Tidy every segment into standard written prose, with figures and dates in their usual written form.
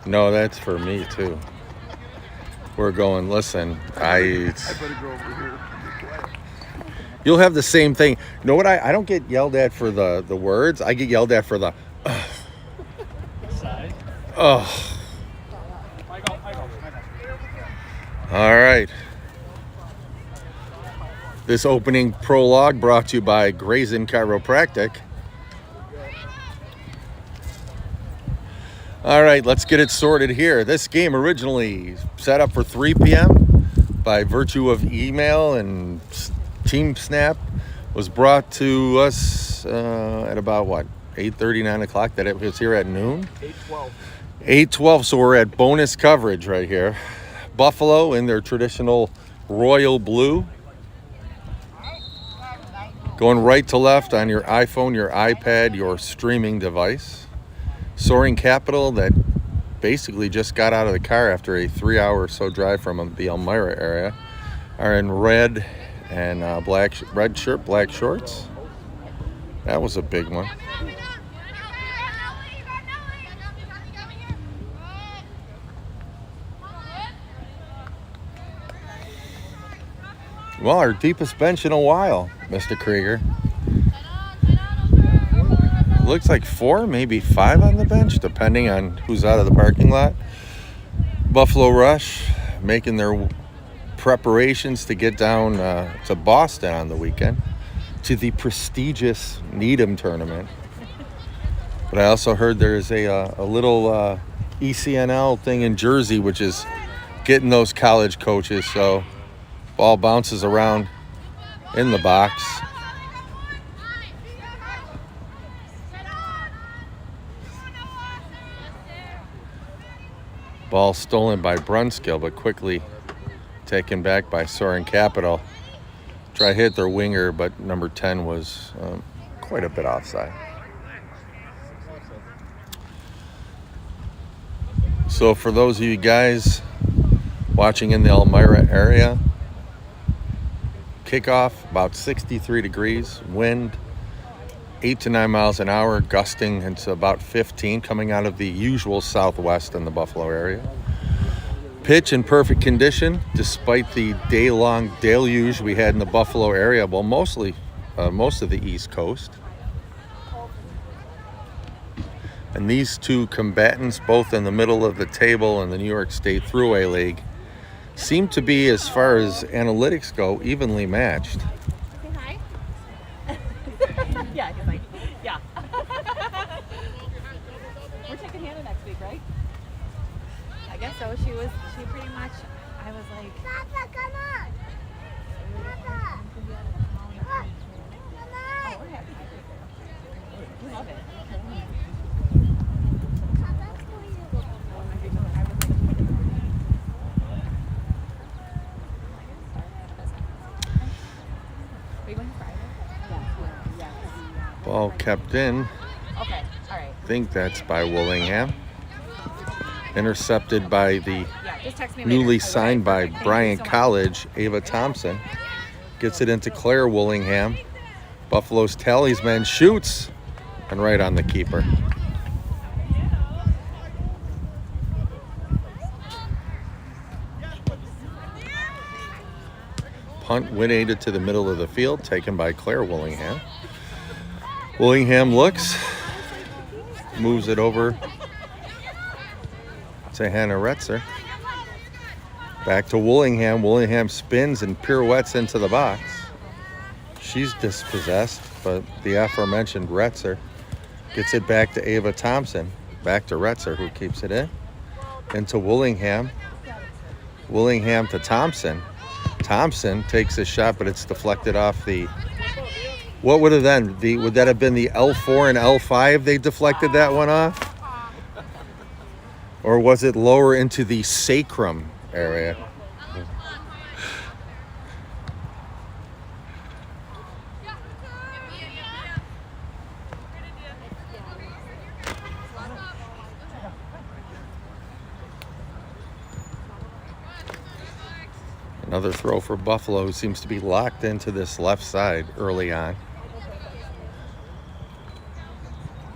No, that's for me too. We're going, listen, I better go over here. you'll have the same thing. You know what? I don't get yelled at for the words. I get yelled at for the, Side. oh. All right. This opening prologue brought to you by Grayson Chiropractic. All right, let's get it sorted here. This game originally set up for 3 p.m. by virtue of email and Team Snap was brought to us at about, what, 8:30, 9 o'clock? That it was here at noon? 8:12. 8:12, so we're at bonus coverage right here. Buffalo in their traditional royal blue. Going right to left on your iPhone, your iPad, your streaming device. Soaring Capital that basically just got out of the car after a 3-hour or so drive from the Elmira area are in red and red shirt, black shorts. That was a big one. Well, our deepest bench in a while, Mr. Krieger. Looks like 4, maybe 5 on the bench, depending on who's out of the parking lot. Buffalo Rush making their preparations to get down to Boston on the weekend to the prestigious Needham tournament. But I also heard there's a little ECNL thing in Jersey, which is getting those college coaches. So ball bounces around in the box. Ball stolen by Brunskill, but quickly taken back by Soaring Capital. Try to hit their winger, but number 10 was quite a bit offside. So for those of you guys watching in the Elmira area, kickoff about 63 degrees, wind 8 to 9 miles an hour, gusting into about 15, coming out of the usual southwest in the Buffalo area. Pitch in perfect condition, despite the day-long deluge we had in the Buffalo area. Well, most of the East Coast. And these two combatants, both in the middle of the table in the New York State Thruway League, seem to be, as far as analytics go, evenly matched. Say hi. Yeah, he's like, yeah. We're taking Hannah next week, right? I guess so. She pretty much, I was like, Papa, come on. Papa. Oh, we're happy. We love it. Ball kept in. Okay, all right. I think that's by Willingham. Intercepted by the Just text me newly later. signed by Thank you Bryant so much. College, Ava Thompson. Gets it into Claire Willingham. Buffalo's talisman shoots and right on the keeper. Punt win-aided to the middle of the field, taken by Claire Willingham. Willingham looks, moves it over to Hannah Retzer. Back to Willingham. Willingham spins and pirouettes into the box. She's dispossessed, but the aforementioned Retzer gets it back to Ava Thompson. Back to Retzer, who keeps it in. Into Willingham. Willingham to Thompson. Thompson takes a shot, but it's deflected off the... What would have then? Would that have been the L4 and L5 they deflected that one off? Or was it lower into the sacrum area? Another throw for Buffalo, who seems to be locked into this left side early on.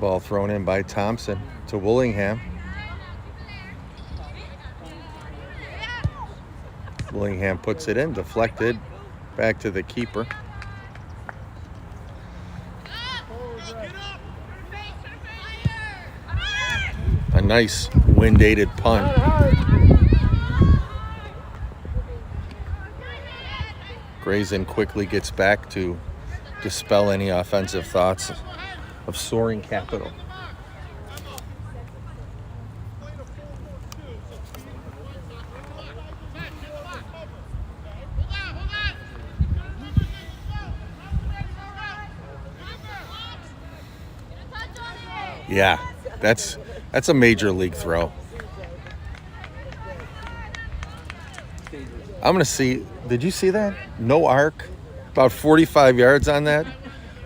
Ball thrown in by Thompson to Willingham. Willingham puts it in, deflected, back to the keeper. A nice wind-aided punt. Grayson quickly gets back to dispel any offensive thoughts of Soaring Capital. Yeah, that's a major league throw. I'm gonna see. Did you see that? No arc, about 45 yards on that,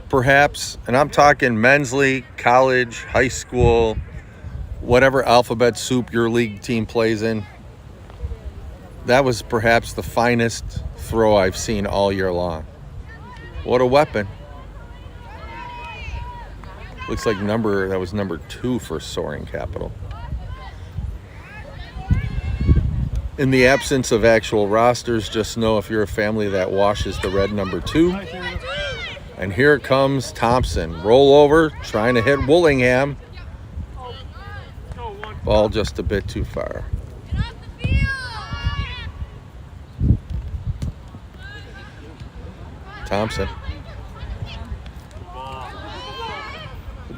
perhaps. And I'm talking men's league, college, high school, whatever alphabet soup your league team plays in. That was perhaps the finest throw I've seen all year long. What a weapon. Looks like that was number 2 for Soaring Capital. In the absence of actual rosters, just know if you're a family that washes the red number 2. And here comes Thompson. Roll over, trying to hit Willingham. Ball just a bit too far. Thompson.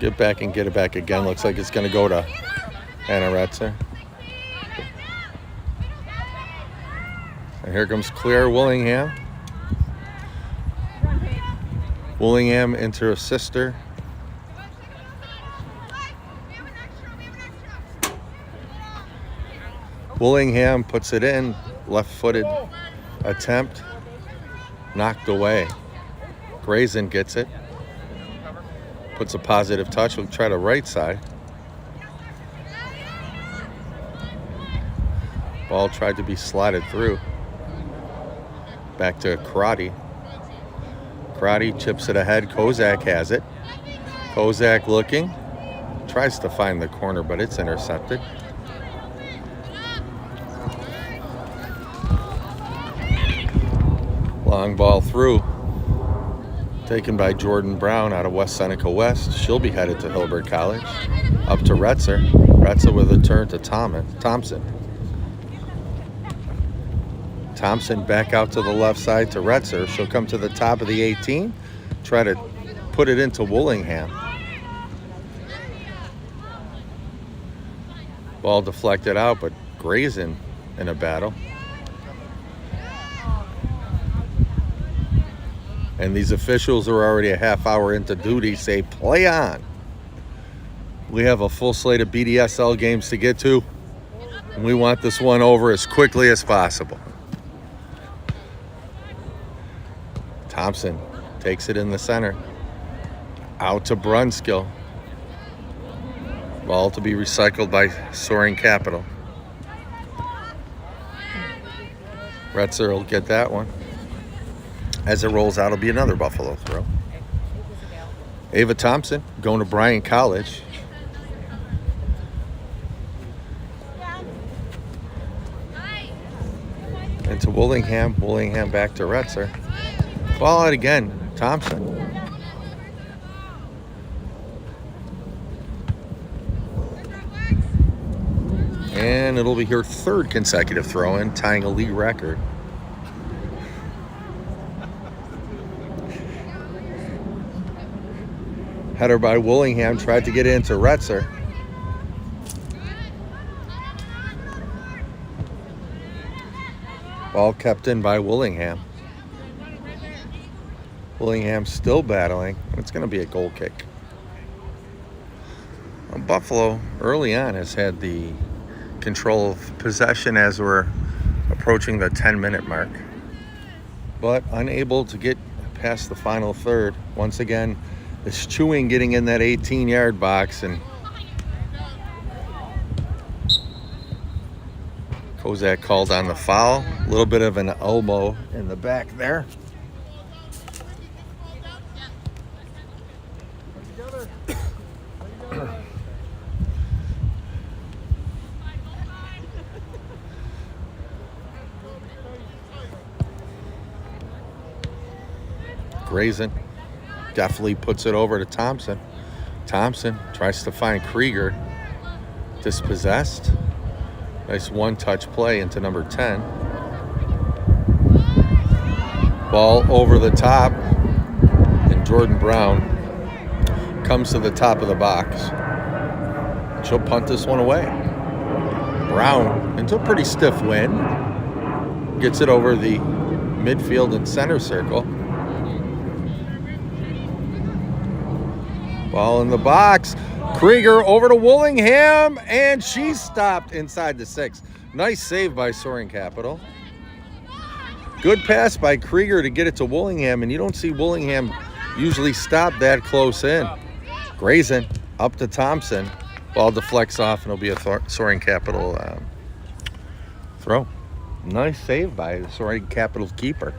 Get back and get it back again. Looks like it's going to go to Anna Retzer. And here comes Claire Willingham. Willingham into her sister. Willingham puts it in. Left-footed attempt. Knocked away. Grayson gets it. Puts a positive touch. We'll try the right side. Ball tried to be slotted through. Back to Karate. Karate chips it ahead. Kozak has it. Kozak looking. Tries to find the corner, but it's intercepted. Long ball through. Taken by Jordan Brown out of West Seneca West. She'll be headed to Hillsborough College. Up to Retzer. Retzer with a turn to Thompson. Thompson back out to the left side to Retzer. She'll come to the top of the 18. Try to put it into Willingham. Ball deflected out, but Grayson in a battle. And these officials are already a half hour into duty say, play on. We have a full slate of BDSL games to get to, and we want this one over as quickly as possible. Thompson takes it in the center. Out to Brunskill. Ball to be recycled by Soaring Capital. Retzer will get that one. As it rolls out, it'll be another Buffalo throw. Ava Thompson going to Bryant College. Into Willingham. Willingham back to Retzer. Ball out again. Thompson. And it'll be her third consecutive throw-in, tying a league record. Header by Willingham, tried to get it into Retzer. Ball kept in by Willingham. Willingham still battling. It's going to be a goal kick. Buffalo early on has had the control of possession as we're approaching the 10-minute mark, but unable to get past the final third. Once again, it's Chewing getting in that 18-yard box, and Kozak called on the foul. A little bit of an elbow in the back there. Grayson definitely puts it over to Thompson. Thompson tries to find Krieger. Dispossessed. Nice one-touch play into number 10. Ball over the top. And Jordan Brown comes to the top of the box. She'll punt this one away. Brown into a pretty stiff wind. Gets it over the midfield and center circle. Ball in the box. Krieger over to Willingham, and she's stopped inside the 6. Nice save by Soaring Capital. Good pass by Krieger to get it to Willingham, and you don't see Willingham usually stop that close in. Grayson up to Thompson. Ball deflects off, and it'll be a Soaring Capital throw. Nice save by the Soaring Capital keeper.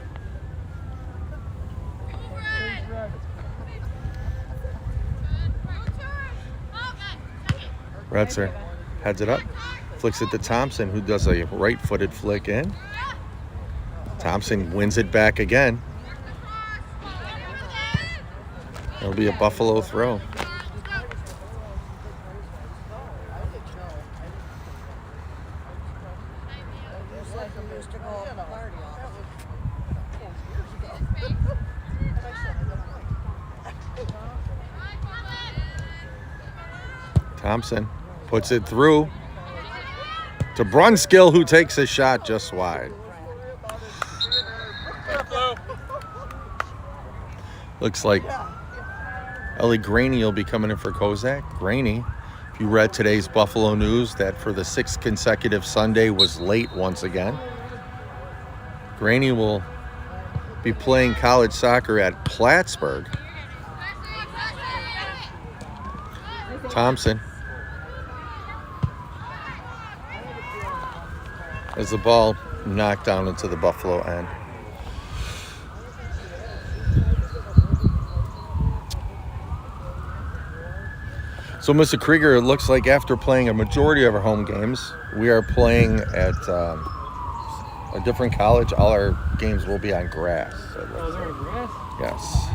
Retzer heads it up, flicks it to Thompson, who does a right-footed flick in. Thompson wins it back again. It'll be a Buffalo throw. Thompson puts it through to Brunskill, who takes a shot just wide. Looks like Ellie Graney will be coming in for Kozak. Graney, if you read today's Buffalo News, that for the 6th consecutive Sunday was late once again. Graney will be playing college soccer at Plattsburgh. Thompson, as the ball knocked down into the Buffalo end. So, Mr. Krieger, it looks like after playing a majority of our home games, we are playing at a different college. All our games will be on grass. Oh, they're on grass? Yes.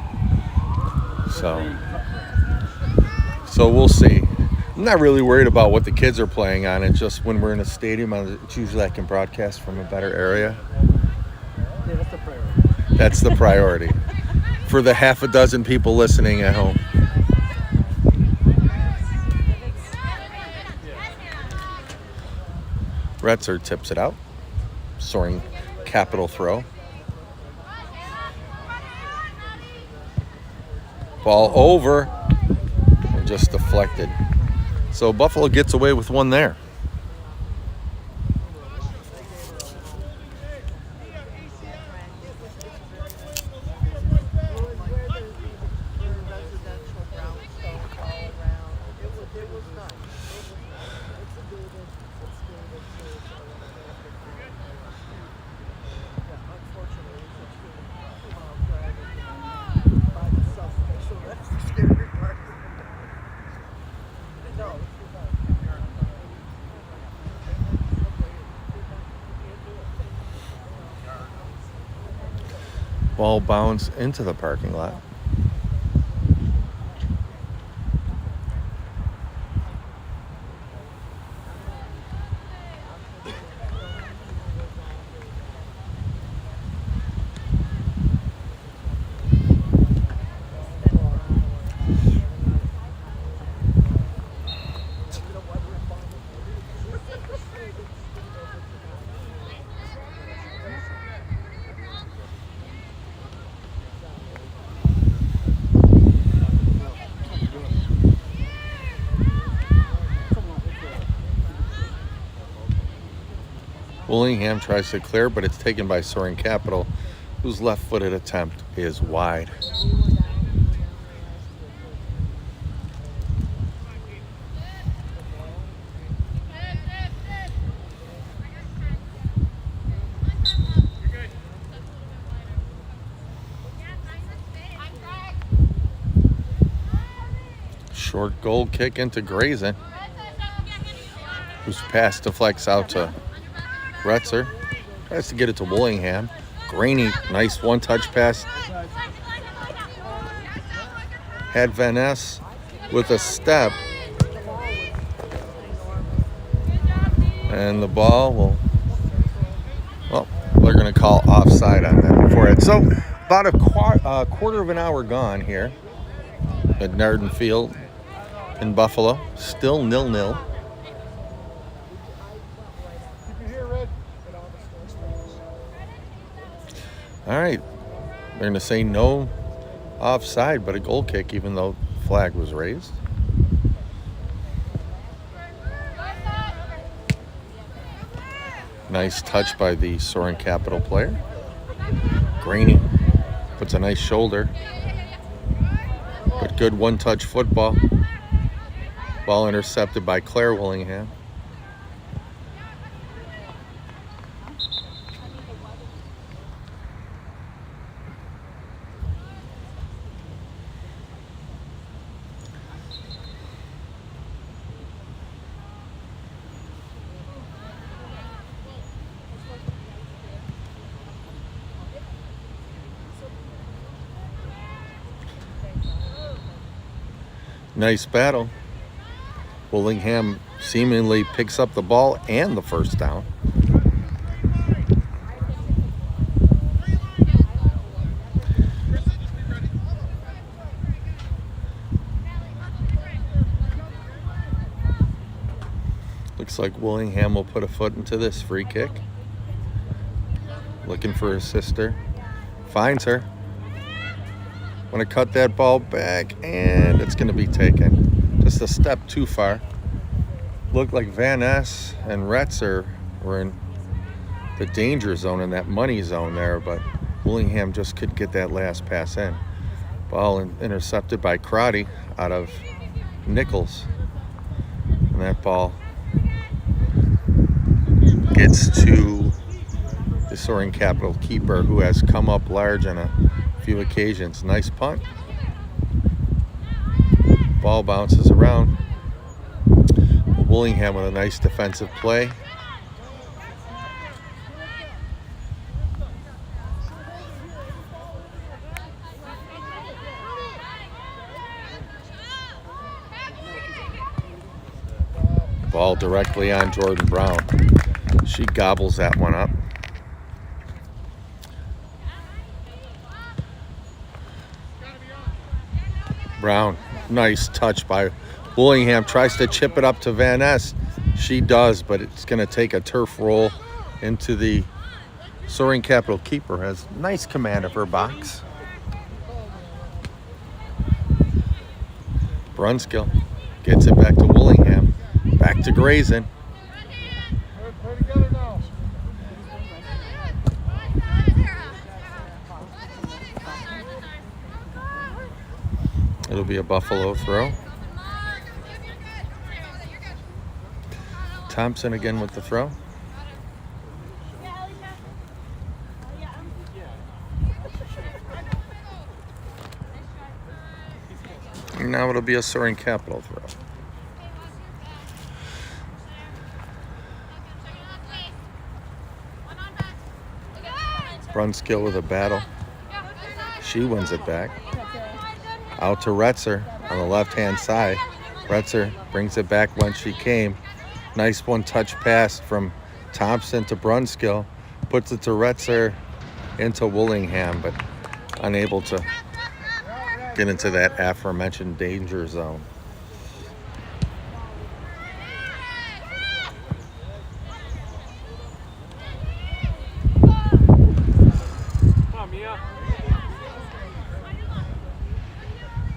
So we'll see. I'm not really worried about what the kids are playing on. It's just when we're in a stadium, it's usually I can broadcast from a better area. Yeah, that's the priority. That's the priority for the half a dozen people listening at home. Retzer tips it out. Soaring Capital throw. Ball over and just deflected. So Buffalo gets away with one there. Ball bounced into the parking lot. Willingham tries to clear, but it's taken by Soaring Capital, whose left-footed attempt is wide. Short goal kick into Grayson, whose pass deflects out to Retzer. Tries to get it to Willingham. Graney, nice one-touch pass had Van Ness with a step. And the ball will, well, they're going to call offside on that before it. So about a quarter of an hour gone here at Nardin Field in Buffalo. Still 0-0. All right. They're going to say no offside, but a goal kick, even though the flag was raised. Nice touch by the Soaring Capital player. Graney puts a nice shoulder. But good one-touch football. Ball intercepted by Claire Willingham. Nice battle. Willingham seemingly picks up the ball and the first down. Looks like Willingham will put a foot into this free kick. Looking for his sister. Finds her. Want to cut that ball back, and it's going to be taken. Just a step too far. Looked like Van Ness and Retzer were in the danger zone, in that money zone there, but Willingham just couldn't get that last pass in. Ball intercepted by Crotty out of Nichols. And that ball gets to the Soaring Capital keeper, who has come up large on a few occasions. Nice punt. Ball bounces around. Willingham with a nice defensive play. Ball directly on Jordan Brown. She gobbles that one up. Brown, nice touch by Willingham. Tries to chip it up to Van Ness. She does, but it's going to take a turf roll into the Soaring Capital keeper. Has nice command of her box. Brunskill gets it back to Willingham. Back to Grayson. It'll be a Buffalo throw. Thompson again with the throw. And now it'll be a Soaring Capital throw. Brunskill with a battle. She wins it back. Out to Retzer on the left-hand side. Retzer brings it back when she came. Nice one-touch pass from Thompson to Brunskill. Puts it to Retzer into Willingham, but unable to get into that aforementioned danger zone.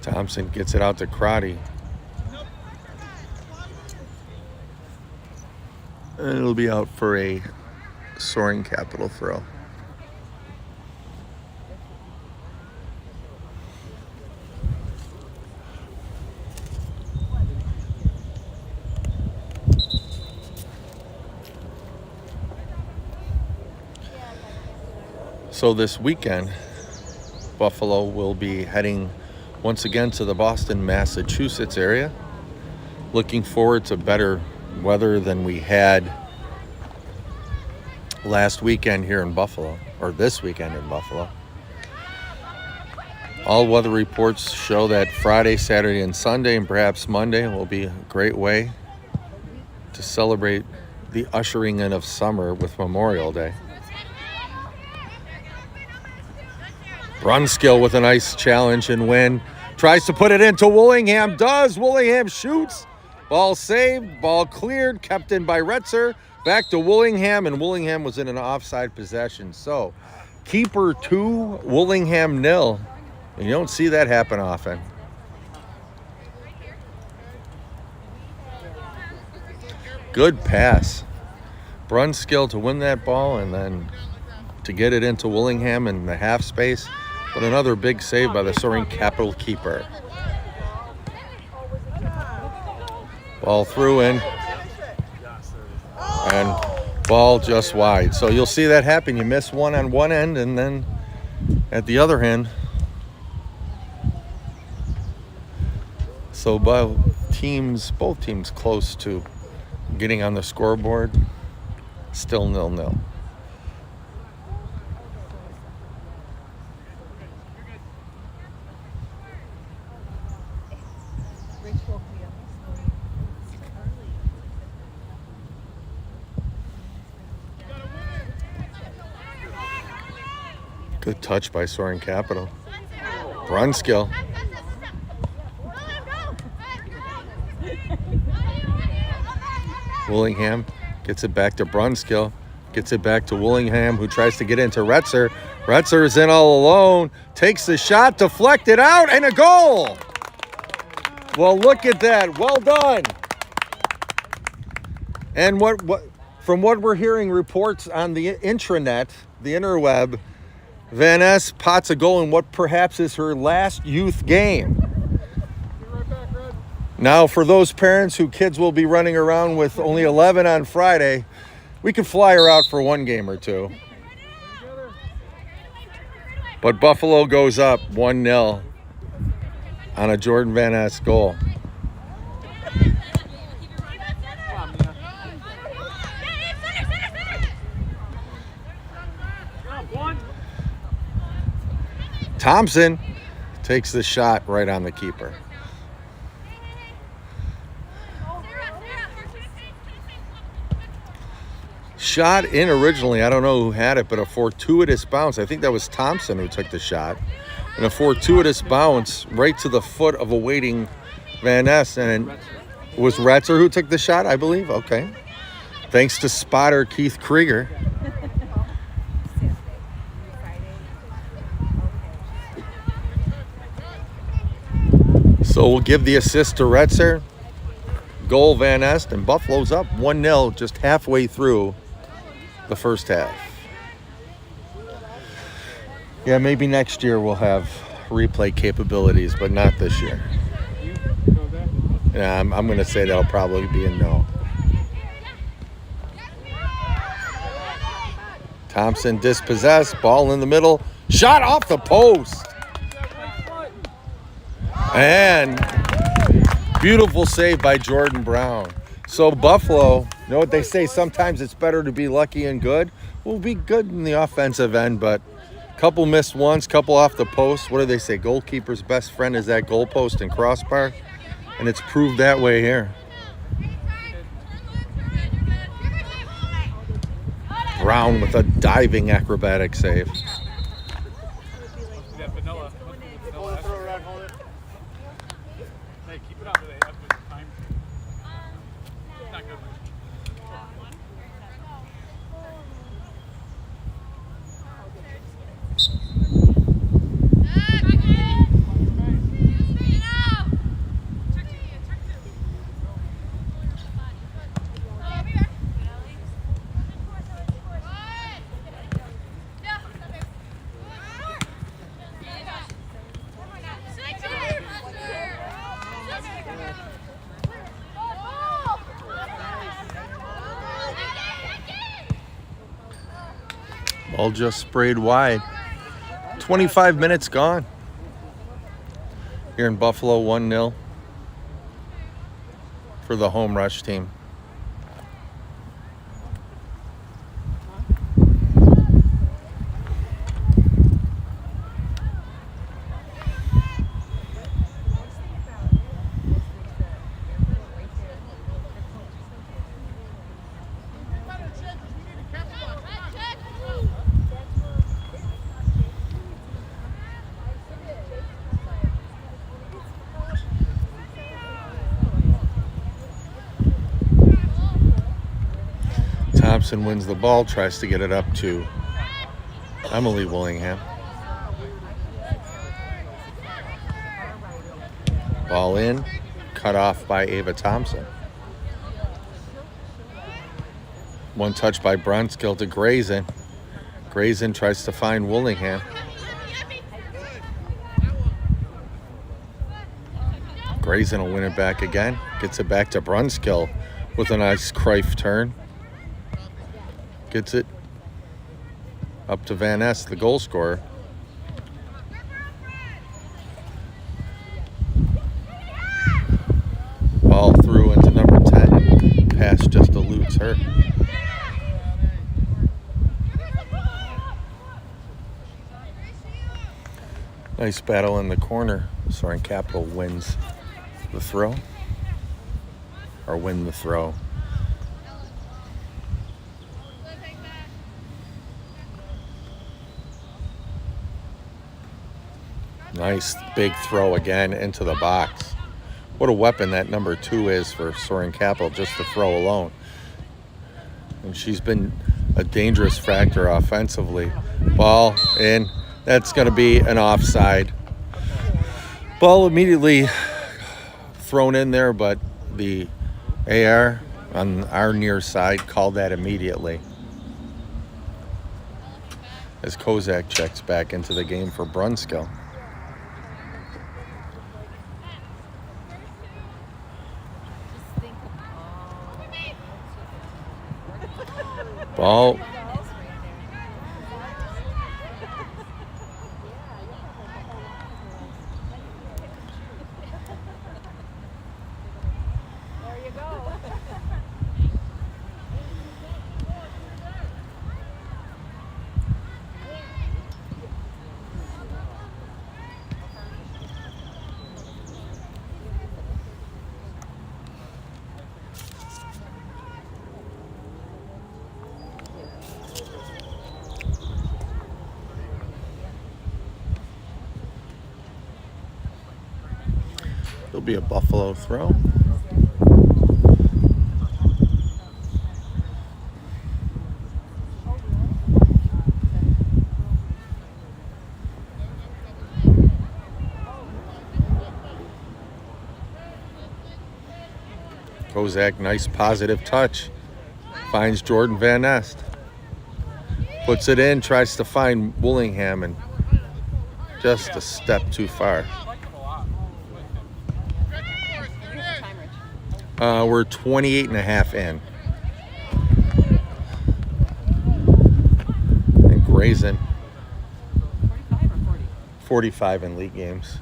Thompson gets it out to Crotty. And it'll be out for a Soaring Capital throw. So this weekend, Buffalo will be heading once again to the Boston, Massachusetts area. Looking forward to better weather than we had last weekend here in Buffalo, or this weekend in Buffalo. All weather reports show that Friday, Saturday, and Sunday, and perhaps Monday, will be a great way to celebrate the ushering in of summer with Memorial Day. Brunskill with a nice challenge and win. Tries to put it into Willingham. Does. Willingham shoots. Ball saved. Ball cleared. Kept in by Retzer. Back to Willingham, and Willingham was in an offside possession. So, keeper 2, Willingham 0. And you don't see that happen often. Good pass. Brunskill to win that ball and then to get it into Willingham in the half space. But another big save by the Soaring Capital keeper. Ball through in. And ball just wide. So you'll see that happen. You miss one on one end, and then at the other end. So both teams close to getting on the scoreboard. Still 0-0. Good touch by Soaring Capital. Brunskill. Willingham gets it back to Brunskill. Gets it back to Willingham, who tries to get into Retzer. Retzer is in all alone. Takes the shot, deflected out, and a goal. Well, look at that. Well done. And from what we're hearing reports on the intranet, the interweb, Van Ness pots a goal in what perhaps is her last youth game. Now, for those parents whose kids will be running around with only 11 on Friday, we could fly her out for one game or two. But Buffalo goes up 1-0 on a Jordan Van Ness goal. Thompson takes the shot right on the keeper. Shot in originally, I don't know who had it, but a fortuitous bounce. I think that was Thompson who took the shot. And a fortuitous bounce right to the foot of a waiting Van Ness. And it was Retzer who took the shot, I believe. Okay. Thanks to spotter Keith Krieger. So we'll give the assist to Retzer. Goal Van Ness, and Buffalo's up 1-0 just halfway through the first half. Yeah, maybe next year we'll have replay capabilities, but not this year. Yeah, I'm going to say that'll probably be a no. Thompson dispossessed, ball in the middle, shot off the post. And beautiful save by Jordan Brown. So Buffalo, you know what they say, sometimes it's better to be lucky and good. We'll be good in the offensive end, but couple missed ones, couple off the post. What do they say? Goalkeeper's best friend is that goalpost and crossbar. And it's proved that way here. Brown with a diving acrobatic save. Ball just sprayed wide. 25 minutes gone. Here in Buffalo, 1-0 for the home rush team. Thompson wins the ball, tries to get it up to Emily Willingham. Ball in, cut off by Ava Thompson. One touch by Brunskill to Grayson. Grayson tries to find Willingham. Grayson will win it back again. Gets it back to Brunskill with a nice Cruyff turn. Gets it up to Van Ness, the goal scorer. Ball through into number 10. Pass just eludes her. Nice battle in the corner. Soaring Capital wins the throw. Or win the throw. Nice big throw again into the box. What a weapon that number 2 is for Soaring Capital, just the throw alone. And she's been a dangerous factor offensively. Ball in. That's going to be an offside. Ball immediately thrown in there, but the AR on our near side called that immediately. As Kozak checks back into the game for Brunskill. Ball. There you go. It'll be a Buffalo throw. Kozak, nice positive touch. Finds Jordan Van Ness. Puts it in, tries to find Willingham, and just a step too far. We're 28.5 in. And Grayson, 45 or 40? 45 in league games.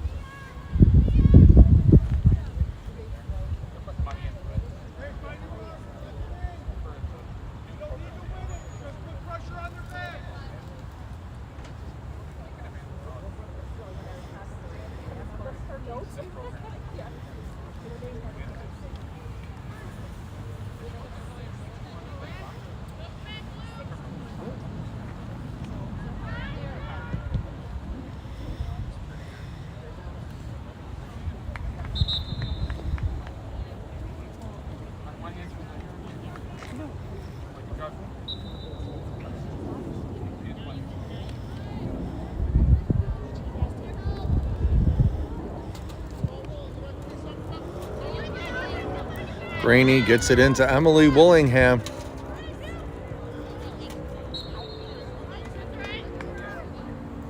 Rainey gets it into Emily Willingham.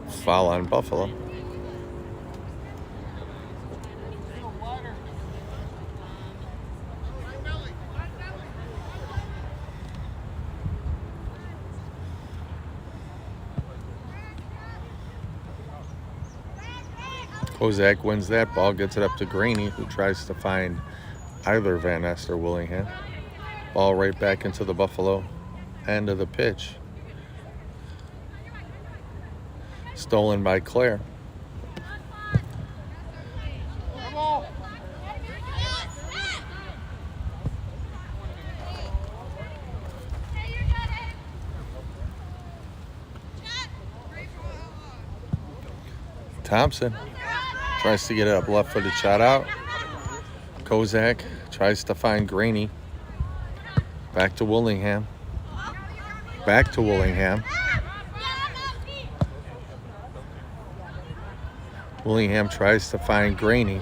Foul on Buffalo. Kozak wins that ball, gets it up to Graney, who tries to find either Van Ness or Willingham. Ball right back into the Buffalo end of the pitch. Stolen by Claire. Thompson tries to get it up, left-footed shot out. Kozak tries to find Graney. Back to Willingham. back to Willingham. Willingham tries to find Graney.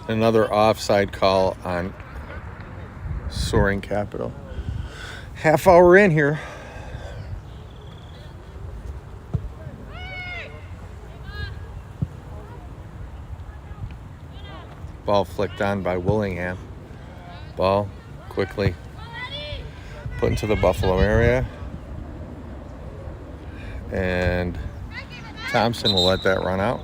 Another offside call on Soaring Capital. Half hour in here. Ball flicked on by Willingham. Ball quickly put into the Buffalo area. And Thompson will let that run out.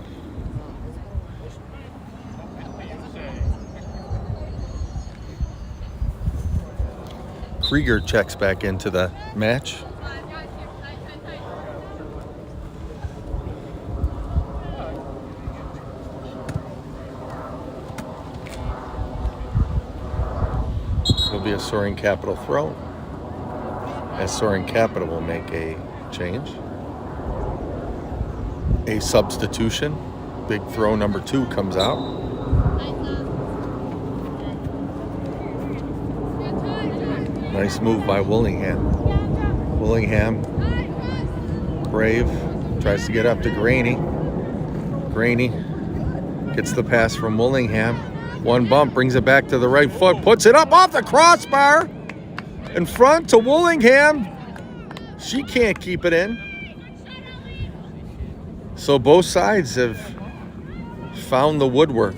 Krieger checks back into the match. It'll be a Soaring Capital throw, as Soaring Capital will make a change. A substitution. Big throw number 2 comes out. Nice move by Willingham. Willingham, brave, tries to get up to Graney. Graney gets the pass from Willingham. One bump, brings it back to the right foot, puts it up off the crossbar. In front to Willingham. She can't keep it in. So both sides have found the woodwork.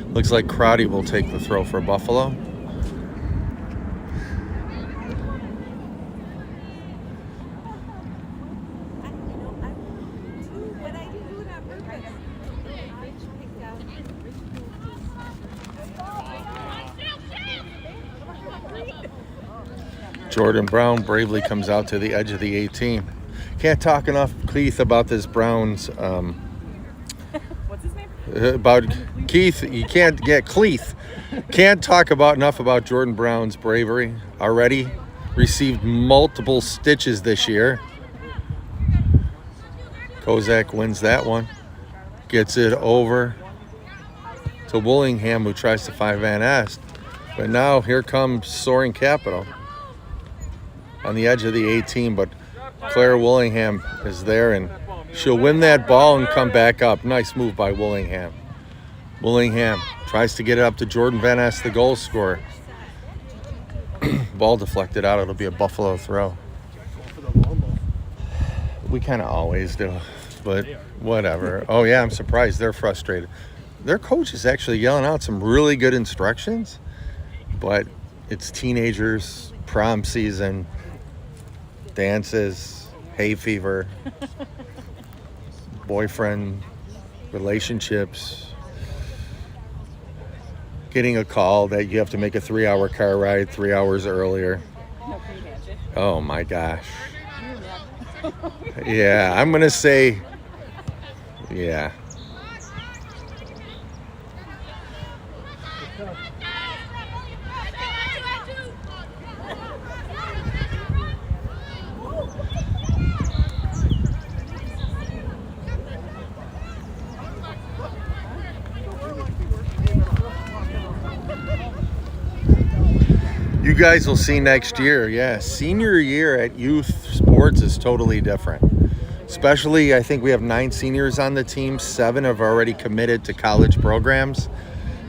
Looks like Crotty will take the throw for Buffalo. Jordan Brown bravely comes out to the edge of the 18. Can't talk enough, Keith, about this Browns. What's his name? About Keith, you can't get Cleeth. Can't talk enough about Jordan Brown's bravery. Already received multiple stitches this year. Kozak wins that one. Gets it over to Willingham, who tries to find Van Est. But now here comes Soaring Capital on the edge of the 18, but Claire Willingham is there, and she'll win that ball and come back up. Nice move by Willingham. Willingham tries to get it up to Jordan Van Est, the goal scorer. Ball deflected out. It'll be a Buffalo throw. We kind of always do, but whatever. Oh, yeah, I'm surprised. They're frustrated. Their coach is actually yelling out some really good instructions, but it's teenagers, prom season, dances, hay fever, boyfriend, relationships, getting a call that you have to make a 3-hour car ride 3 hours earlier. Oh my gosh. Yeah, I'm gonna say, yeah. You guys will see next year. Yeah, senior year at youth sports is totally different. Especially, I think we have 9 seniors on the team. 7 have already committed to college programs.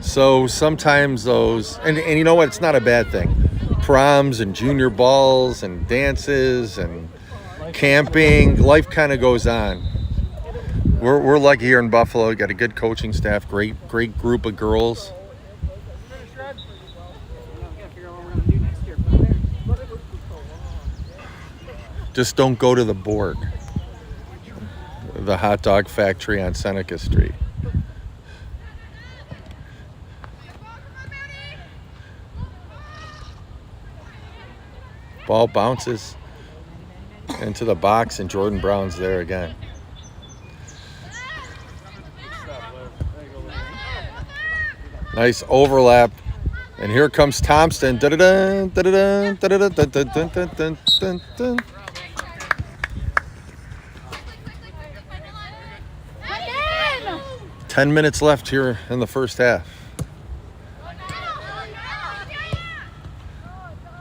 So sometimes those, and you know what, it's not a bad thing. Proms and junior balls and dances and camping, life kind of goes on. We're lucky here in Buffalo. We got a good coaching staff, great group of girls. Just don't go to the Borg, the hot dog factory on Seneca Street. Ball bounces into the box, and Jordan Brown's there again. Nice overlap. And here comes Thompson. 10 minutes left here in the first half.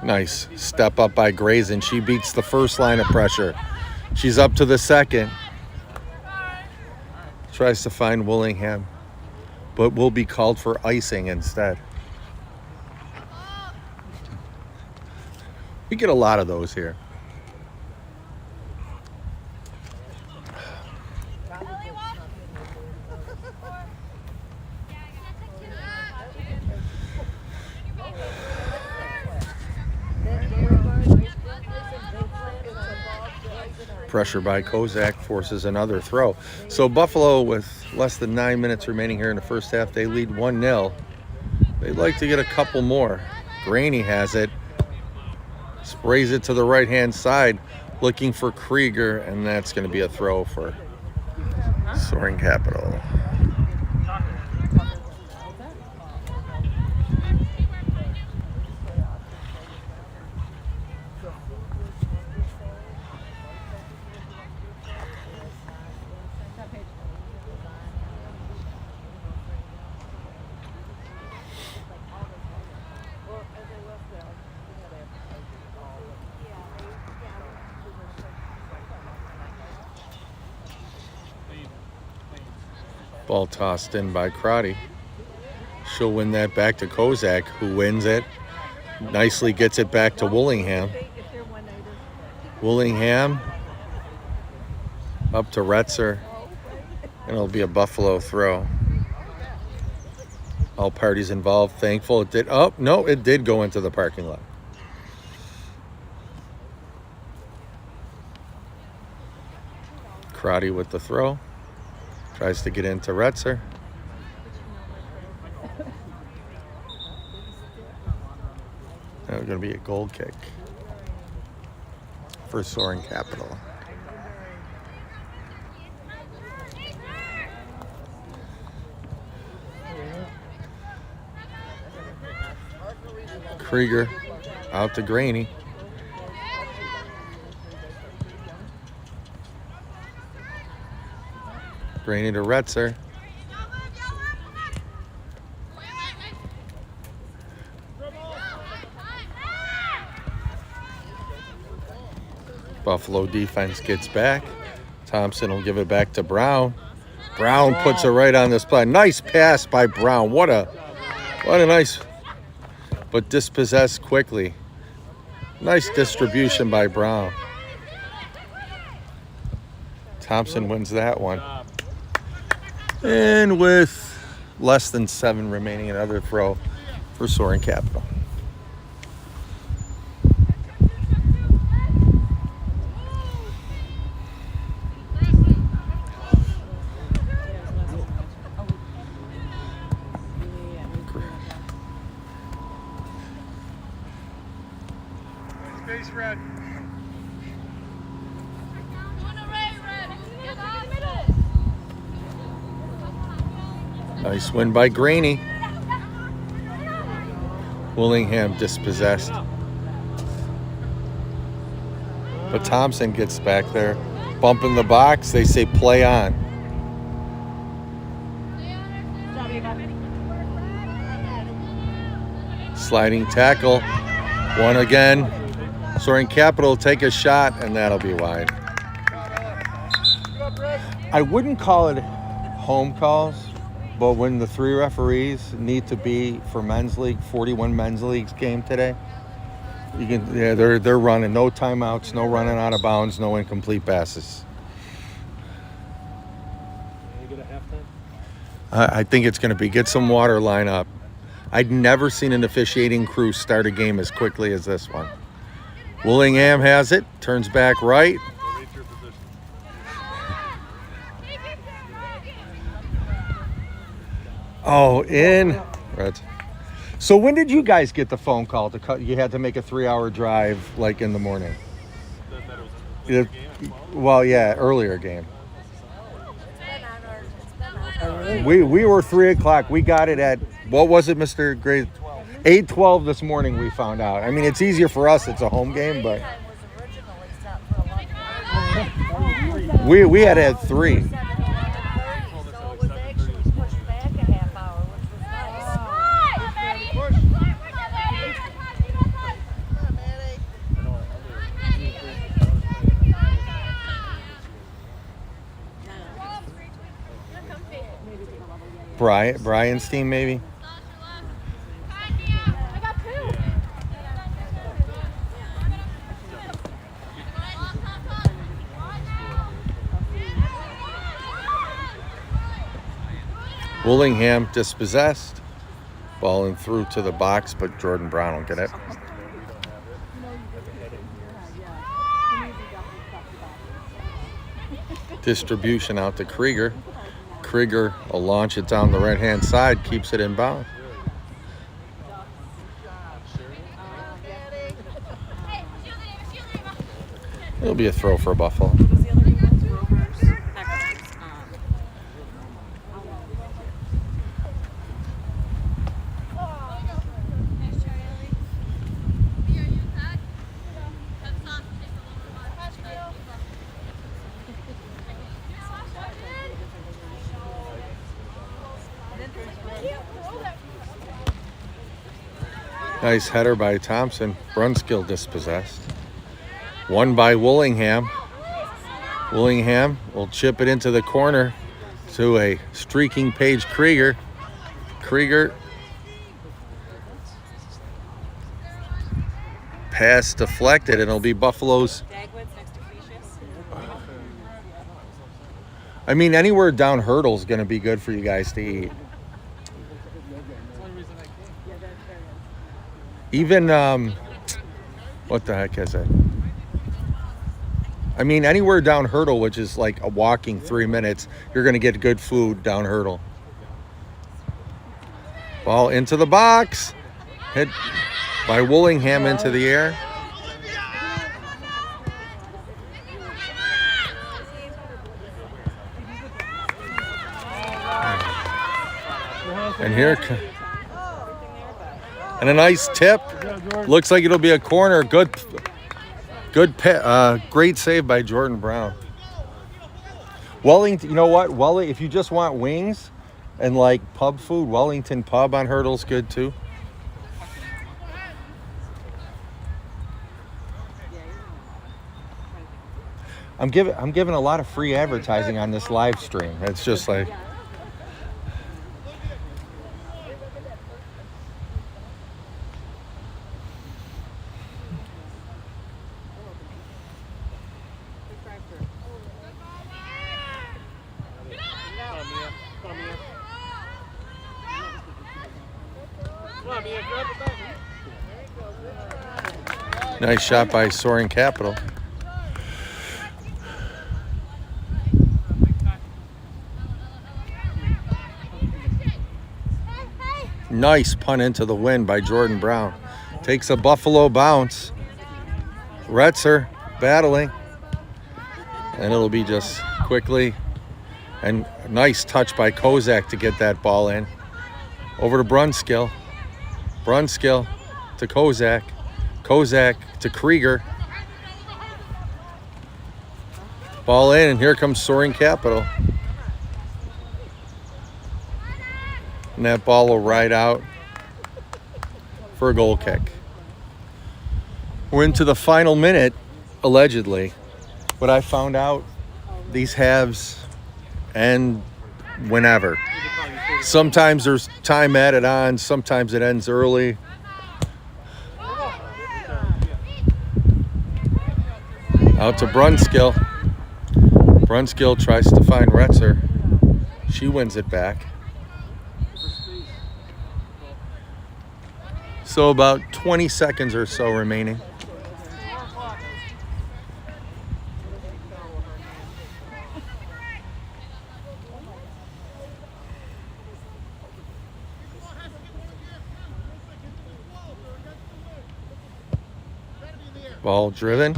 Nice step up by Grayson. She beats the first line of pressure. She's up to the second. Tries to find Willingham, but will be called for icing instead. We get a lot of those here. Pressure by Kozak forces another throw. So Buffalo, with less than 9 minutes remaining here in the first half, they lead 1-0. They'd like to get a couple more. Graney has it. Sprays it to the right-hand side, looking for Krieger, and that's going to be a throw for Soaring Capital. Ball tossed in by Crotty. She'll win that back to Kozak, who wins it. Nicely gets it back to Willingham. Willingham up to Retzer. And it'll be a Buffalo throw. All parties involved thankful it did. Oh, no, it did go into the parking lot. Crotty with the throw. Tries to get into Retzer. Now it's going to be a goal kick for Soaring Capital. Krieger out to Graney. Graney to Retzer. Buffalo defense gets back. Thompson will give it back to Brown. Brown puts it right on this play. Nice pass by Brown. What a nice, but dispossessed quickly. Nice distribution by Brown. Thompson wins that one. And with less than 7 remaining, another throw for Soaring Capital. Space red. Nice win by Graney. Willingham dispossessed. But Thompson gets back there. Bump in the box. They say play on. Sliding tackle. One again. Soaring Capital take a shot, and that'll be wide. I wouldn't call it home calls. But when the 3 referees need to be for men's league, 41 men's leagues game today, you can they're running no timeouts, no running out of bounds, no incomplete passes. Can you get a halftime? I think it's going to be get some water, line up. I'd never seen an officiating crew start a game as quickly as this one. Willingham has it, turns back right. Oh, in. Right. So when did you guys get the phone call to cut? You had to make a 3-hour drive, like in the morning. Well, yeah, earlier game. We were 3 o'clock. We got it at, what was it, Mr. Gray? 8:12 this morning. We found out. I mean, it's easier for us. It's a home game, but we had it at 3. Brian's team, maybe. I got two. Willingham dispossessed. Ball and through to the box, but Jordan Brown will get it. Distribution out to Krieger. Krieger will launch it down the right-hand side, keeps it in bounds. It'll be a throw for Buffalo. Nice header by Thompson. Brunskill dispossessed. One by Willingham. Willingham will chip it into the corner to a streaking Paige Krieger. Krieger. Pass deflected, and it'll be Buffalo's. I mean, anywhere down hurdle is going to be good for you guys to eat. Even, what the heck is it? I mean, anywhere down hurdle, which is like a walking 3 minutes, you're going to get good food down hurdle. Ball into the box. Hit by Willingham into the air. And here, and a nice tip. Looks like it'll be a corner. Great save by Jordan Brown. Wellington, you know what? If you just want wings and like pub food, Wellington Pub on hurdle's good too. I'm giving a lot of free advertising on this live stream. It's just like. Nice shot by Soaring Capital. Nice punt into the wind by Jordan Brown. Takes a Buffalo bounce. Retzer battling. And it'll be just quickly. And nice touch by Kozak to get that ball in. Over to Brunskill. Brunskill to Kozak. Kozak to Krieger. Ball in, and here comes Soaring Capital. And that ball will ride out for a goal kick. We're into the final minute, allegedly. But I found out these halves end whenever. Sometimes there's time added on, sometimes it ends early. Out to Brunskill. Brunskill tries to find Retzer. She wins it back. So about 20 seconds or so remaining. Ball driven.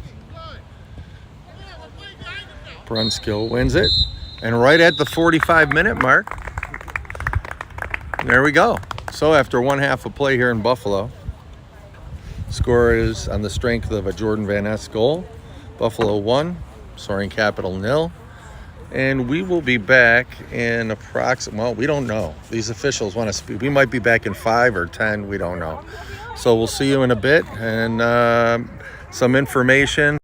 Brunskill wins it. And right at the 45-minute mark, there we go. So after one half of play here in Buffalo, score is on the strength of a Jordan Van Ness goal. Buffalo 1, Soaring Capital 0. And we will be back in well, we don't know. These officials want to speak. We might be back in 5 or 10. We don't know. So we'll see you in a bit. And some information.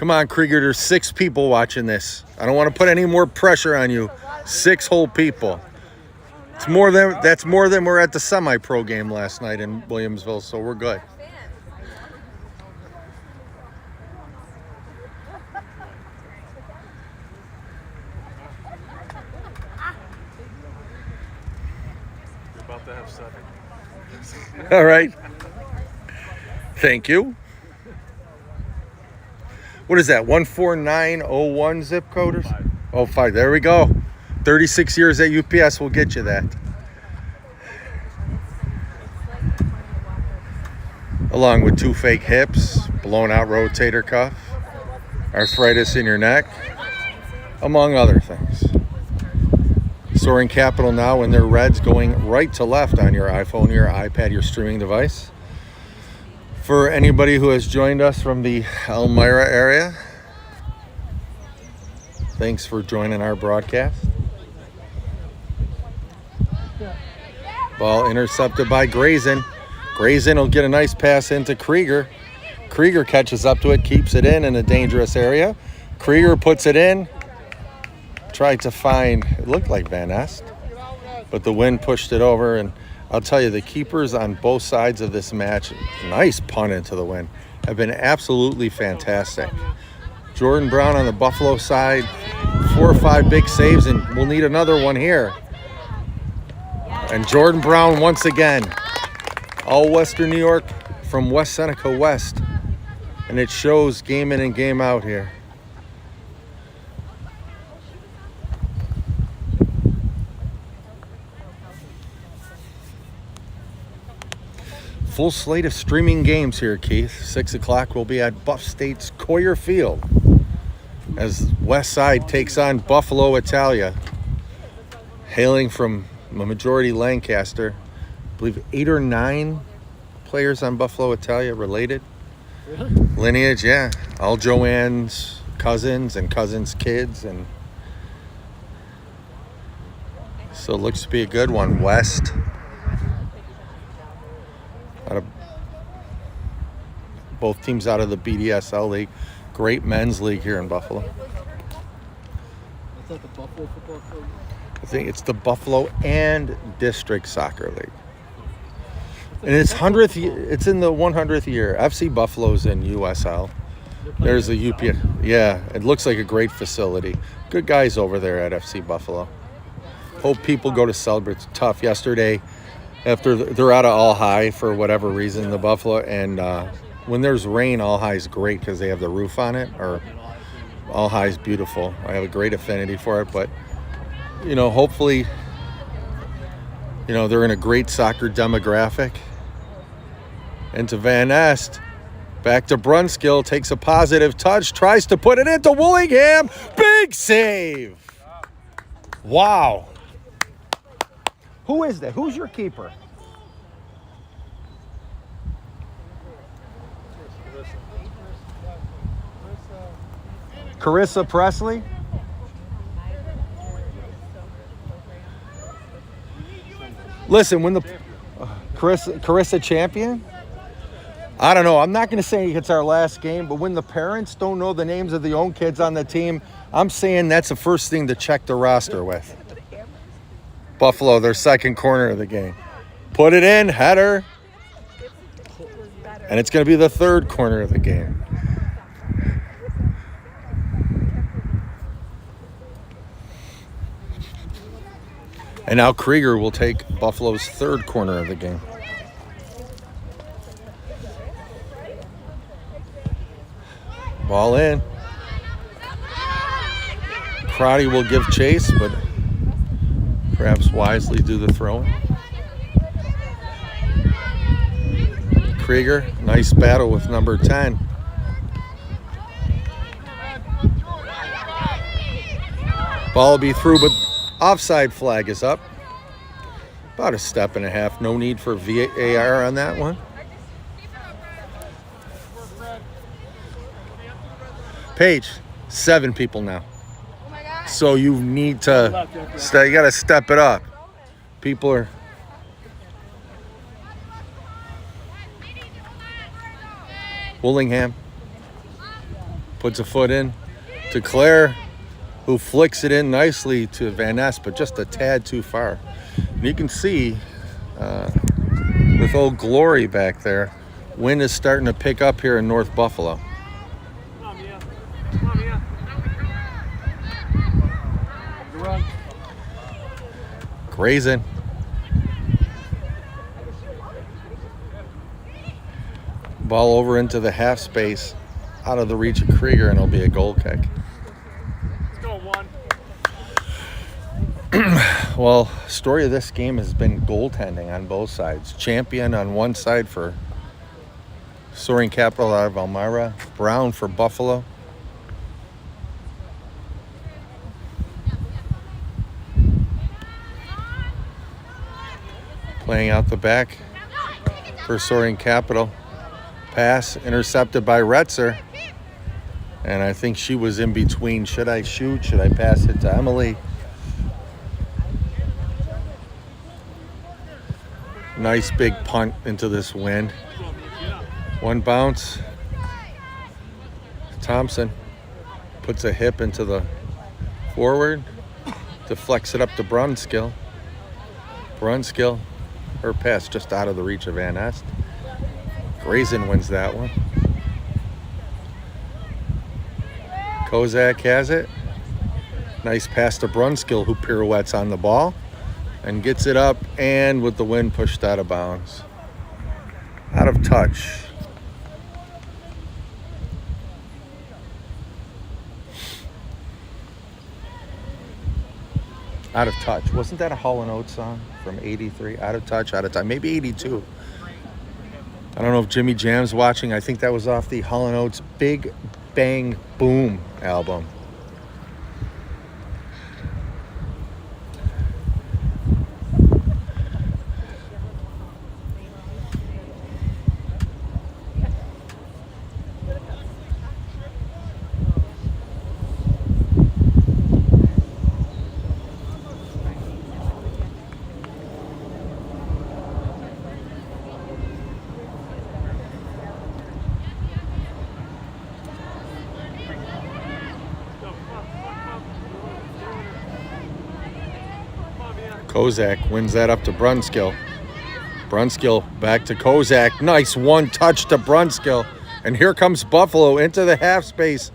Come on, Krieger. There's 6 people watching this. I don't want to put any more pressure on you. 6 whole people. That's more than we're at the semi-pro game last night in Williamsville, so we're good. You're about to have 7. All right. Thank you. What is that? 14901 zip code or something? Oh, 5. There we go. 36 years at UPS will get you that. Along with 2 fake hips, blown out rotator cuff, arthritis in your neck, among other things. Soaring Capital now in their reds going right to left on your iPhone, your iPad, your streaming device. For anybody who has joined us from the Elmira area, thanks for joining our broadcast. Ball intercepted by Grayson. Grayson will get a nice pass into Krieger. Krieger catches up to it, keeps it in a dangerous area. Krieger puts it in. Tried to find, it looked like Van Est, but the wind pushed it over. And I'll tell you, the keepers on both sides of this match, nice punt into the wind, have been absolutely fantastic. Jordan Brown on the Buffalo side, 4 or 5 big saves, and we'll need another one here. And Jordan Brown once again, all Western New York from West Seneca West. And it shows game in and game out here. Full slate of streaming games here, Keith. 6 o'clock we'll be at Buff State's Coyer Field as West Side takes on Buffalo Italia. Hailing from a majority Lancaster. I believe 8 or 9 players on Buffalo Italia related. Really? Lineage, yeah. All Joanne's cousins and cousins' kids. And so it looks to be a good one. West. Both teams out of the BDSL League. Great men's league here in Buffalo. Is that the Buffalo Football Club? I think it's the Buffalo and District Soccer League. And it's 100th. It's in the 100th year. FC Buffalo's in USL. There's a UP. Yeah, it looks like a great facility. Good guys over there at FC Buffalo. Hope people go to celebrate. It's tough. Yesterday, after they're out of All High for whatever reason, the Buffalo, and when there's rain, All High is great because they have the roof on it. Or All High is beautiful. I have a great affinity for it, but hopefully, they're in a great soccer demographic. And to Van Est, back to Brunskill, takes a positive touch, tries to put it into Willingham. Big save. Wow. Who is that? Who's your keeper? Carissa Presley? Listen, when the Carissa Champion? I don't know. I'm not going to say it's our last game, but when the parents don't know the names of the own kids on the team, I'm saying that's the first thing to check the roster with. Buffalo, their second corner of the game. Put it in, header. And it's going to be the third corner of the game. And now Krieger will take Buffalo's third corner of the game. Ball in. Crotty will give chase, but perhaps wisely do the throw. Krieger, nice battle with number 10. Ball will be through, but offside flag is up. About a step and a half. No need for VAR on that one. Paige, 7 people now. So you need to, you got to step it up. People are. Willingham. Puts a foot in to Claire, who flicks it in nicely to Van Ness, but just a tad too far. And you can see with Old Glory back there, wind is starting to pick up here in North Buffalo. Grazing. Ball over into the half space, out of the reach of Krieger, and it'll be a goal kick. Let's go, one. Well, story of this game has been goaltending on both sides. Champion on one side for Soaring Capital out of Elmira, Brown for Buffalo. Playing out the back for Soaring Capital. Pass intercepted by Retzer. And I think she was in between. Should I shoot? Should I pass it to Emily? Nice big punt into this wind. One bounce. Thompson puts a hip into the forward. Deflects it up to Brunskill. Brunskill, her pass just out of the reach of Van Est. Grayson wins that one. Kozak has it. Nice pass to Brunskill, who pirouettes on the ball and gets it up, and with the wind pushed out of bounds. Out of touch. Out of touch. Wasn't that a Hall & Oates song from 83? Out of touch, out of time. Maybe 82. I don't know if Jimmy Jam's watching. I think that was off the Hall & Oates Big Bang Boom album. Kozak wins that up to Brunskill. Brunskill back to Kozak. Nice one touch to Brunskill. And here comes Buffalo into the half space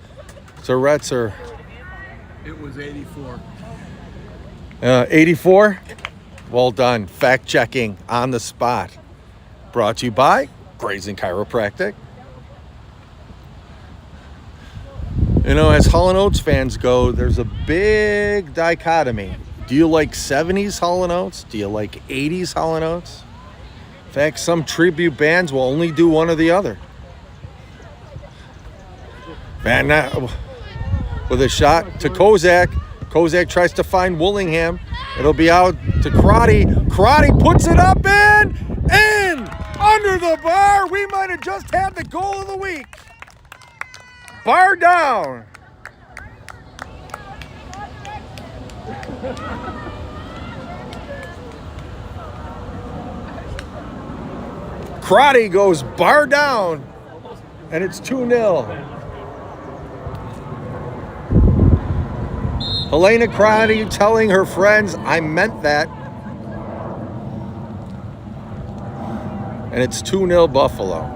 to Retzer. It was 84. 84? Well done. Fact checking on the spot. Brought to you by Grazing Chiropractic. You know, as Hall & Oates fans go, there's a big dichotomy. Do you like 70s Hall & Oates? Do you like 80s Hall & Oates? In fact, some tribute bands will only do one or the other. Van Ness with a shot to Kozak. Kozak tries to find Willingham. It'll be out to Crotty. Crotty puts it up in! Under the bar! We might have just had the goal of the week. Bar down. Crotty goes bar down, and it's 2-0. Helena Crotty telling her friends, I meant that. And it's 2-0 Buffalo.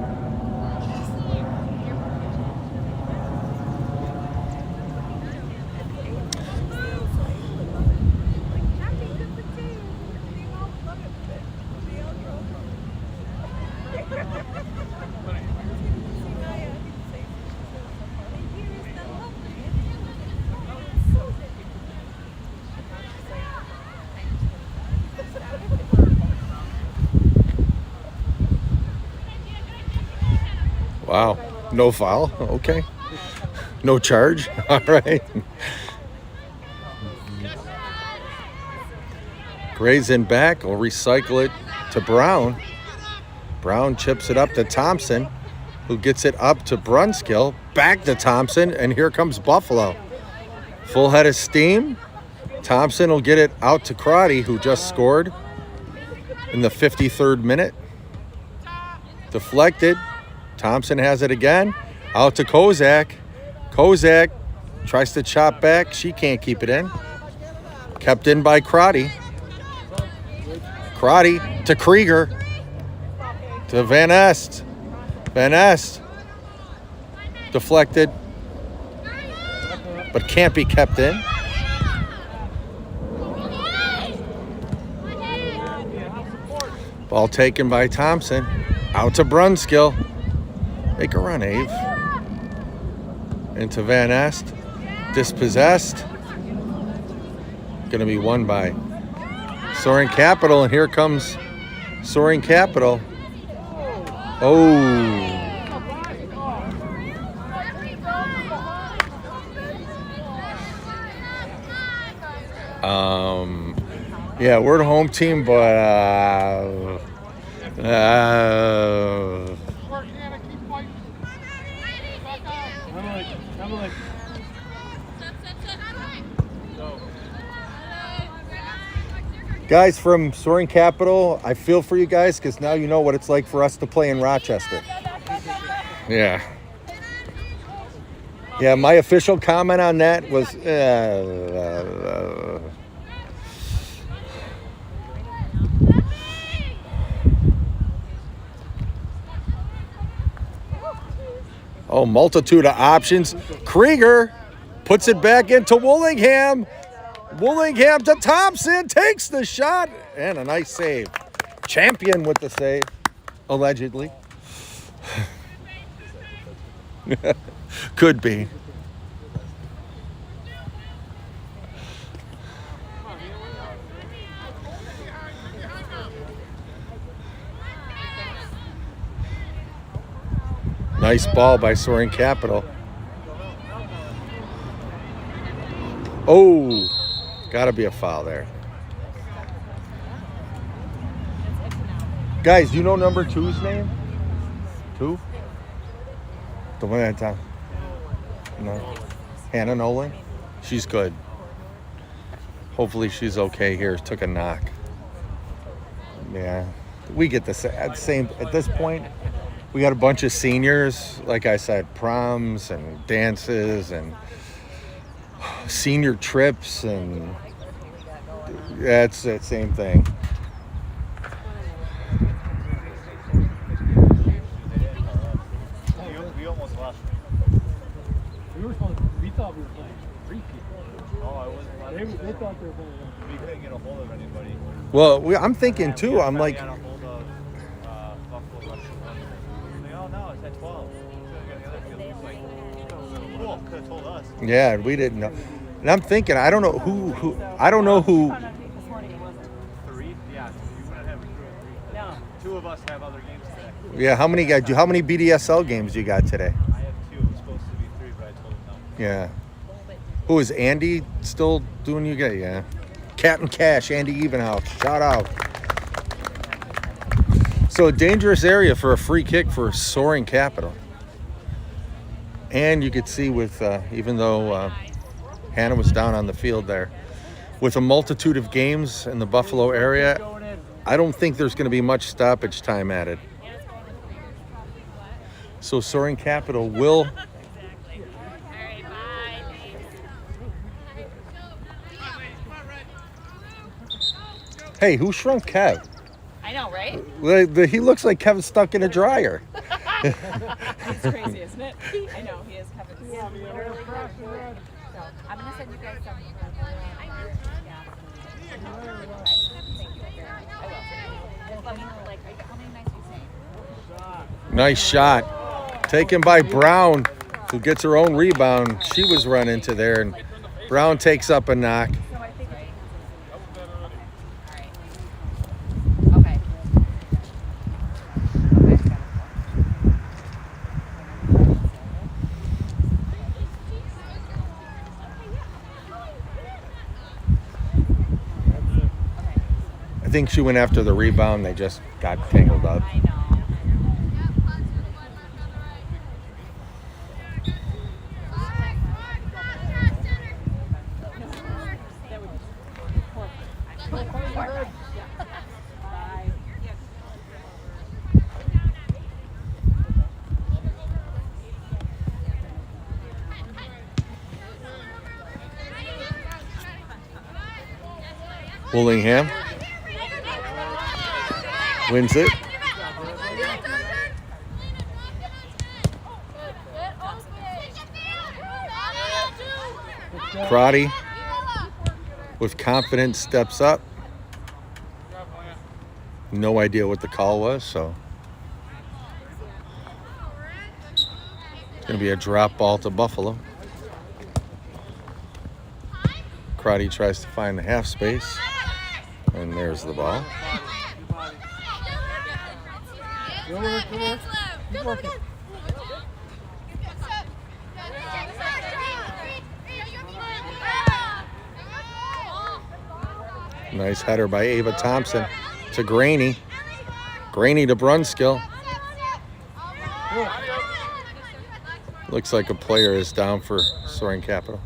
Wow, no foul, okay. No charge, all right. Grayson back, will recycle it to Brown. Brown chips it up to Thompson, who gets it up to Brunskill, back to Thompson, and here comes Buffalo. Full head of steam. Thompson will get it out to Crotty, who just scored in the 53rd minute. Deflected. Thompson has it again. Out to Kozak. Kozak tries to chop back. She can't keep it in. Kept in by Crotty. Crotty to Krieger. To Van Est. Van Est. Deflected. But can't be kept in. Ball taken by Thompson. Out to Brunskill. Make a run, Ave. Into Van Est. Dispossessed. Going to be won by Soaring Capital. And here comes Soaring Capital. Oh. Yeah, we're the home team, but guys from Soaring Capital, I feel for you guys because now you know what it's like for us to play in Rochester. Yeah. Yeah, my official comment on that was oh, multitude of options. Krieger puts it back into Willingham. Willingham to Thompson, takes the shot, and a nice save. Champion with the save, allegedly. Could be. Nice ball by Soaring Capital. Oh, gotta be a foul there. Guys, do you know number 2's name? 2? The one at time. No. Hannah Nolan? She's good. Hopefully she's okay here. Took a knock. Yeah. We get the same at this point. We got a bunch of seniors, like I said, proms and dances and senior trips, and that's that same thing. We almost lost. We thought we were playing 3 people. Oh, I wasn't. They thought they were playing. We couldn't get a hold of anybody. Well, I'm thinking too. I'm like, yeah, we didn't know. And I'm thinking, I don't know who. I don't know who. 3? Yeah, you wouldn't have a crew of 3. No. 2 of us have other games today. Yeah, how many guys? How many BDSL games you got today? I have 2. It was supposed to be 3, but I told him no. Yeah. Who is Andy still doing you guys? Yeah. Captain Cash, Andy Evenhouse. Shout out. So a dangerous area for a free kick for Soaring Capital. And you could see with, even though Hannah was down on the field there, with a multitude of games in the Buffalo area, I don't think there's going to be much stoppage time added. So Soaring Capital will... Hey, who shrunk Kev? I know, right? He looks like Kevin stuck in a dryer. It's crazy, isn't it? I know, he is Kevin. Yeah, literally. So, I'm going to send you guys some. Thank you very much. I will. Just let me know, like, how many nights you say? Nice shot. Taken by Brown, who gets her own rebound. She was run into there, and Brown takes up a knock. I think she went after the rebound. They just got tangled up. I know. Willingham wins it. Crotty, with confidence, steps up. No idea what the call was, so it's going to be a drop ball to Buffalo. Crotty tries to find the half space, and there's the ball. Nice header by Ava Thompson to Graney. Graney to Brunskill. Looks like a player is down for Soaring Capital.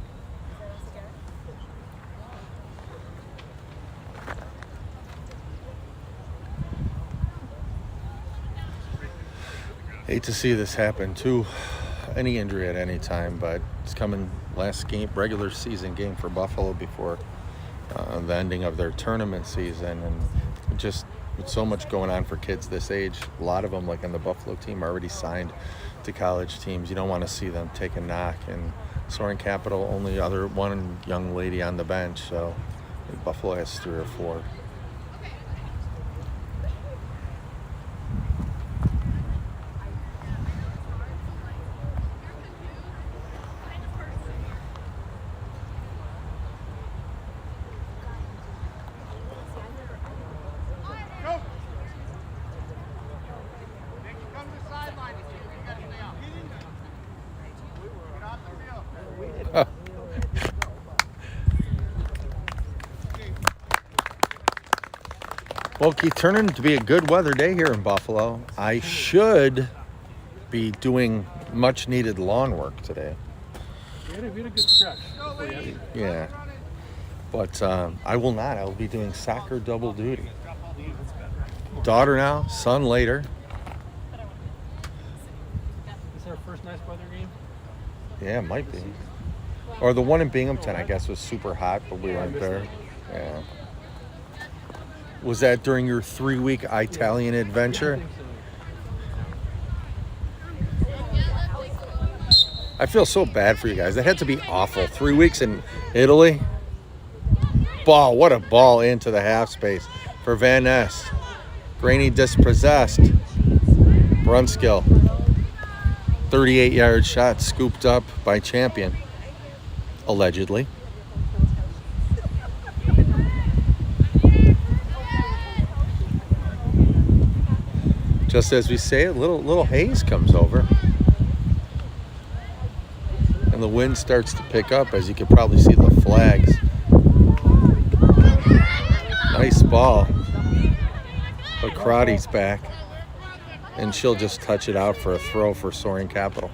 Hate to see this happen too. Any injury at any time, but it's coming last game, regular season game for Buffalo before the ending of their tournament season, and just with so much going on for kids this age, a lot of them, like on the Buffalo team, are already signed to college teams. You don't want to see them take a knock. And Soaring Capital, only other one young lady on the bench, so I think Buffalo has 3 or 4. Well, keep turning to be a good weather day here in Buffalo. I should be doing much needed lawn work today. We had a good stretch. Yeah. But I will not. I will be doing soccer double duty. Daughter now, son later. Is our first nice weather game? Yeah, it might be. Or the one in Binghamton, I guess, was super hot, but we weren't there. Yeah. Was that during your 3-week Italian adventure? I feel so bad for you guys. That had to be awful. 3 weeks in Italy. Ball, what a ball into the half space for Van Ness. Graney dispossessed. Brunskill. 38-yard shot scooped up by Champion. Allegedly. Just as we say it, little haze comes over. And the wind starts to pick up, as you can probably see the flags. Nice ball. But Crotty's back. And she'll just touch it out for a throw for Soaring Capital.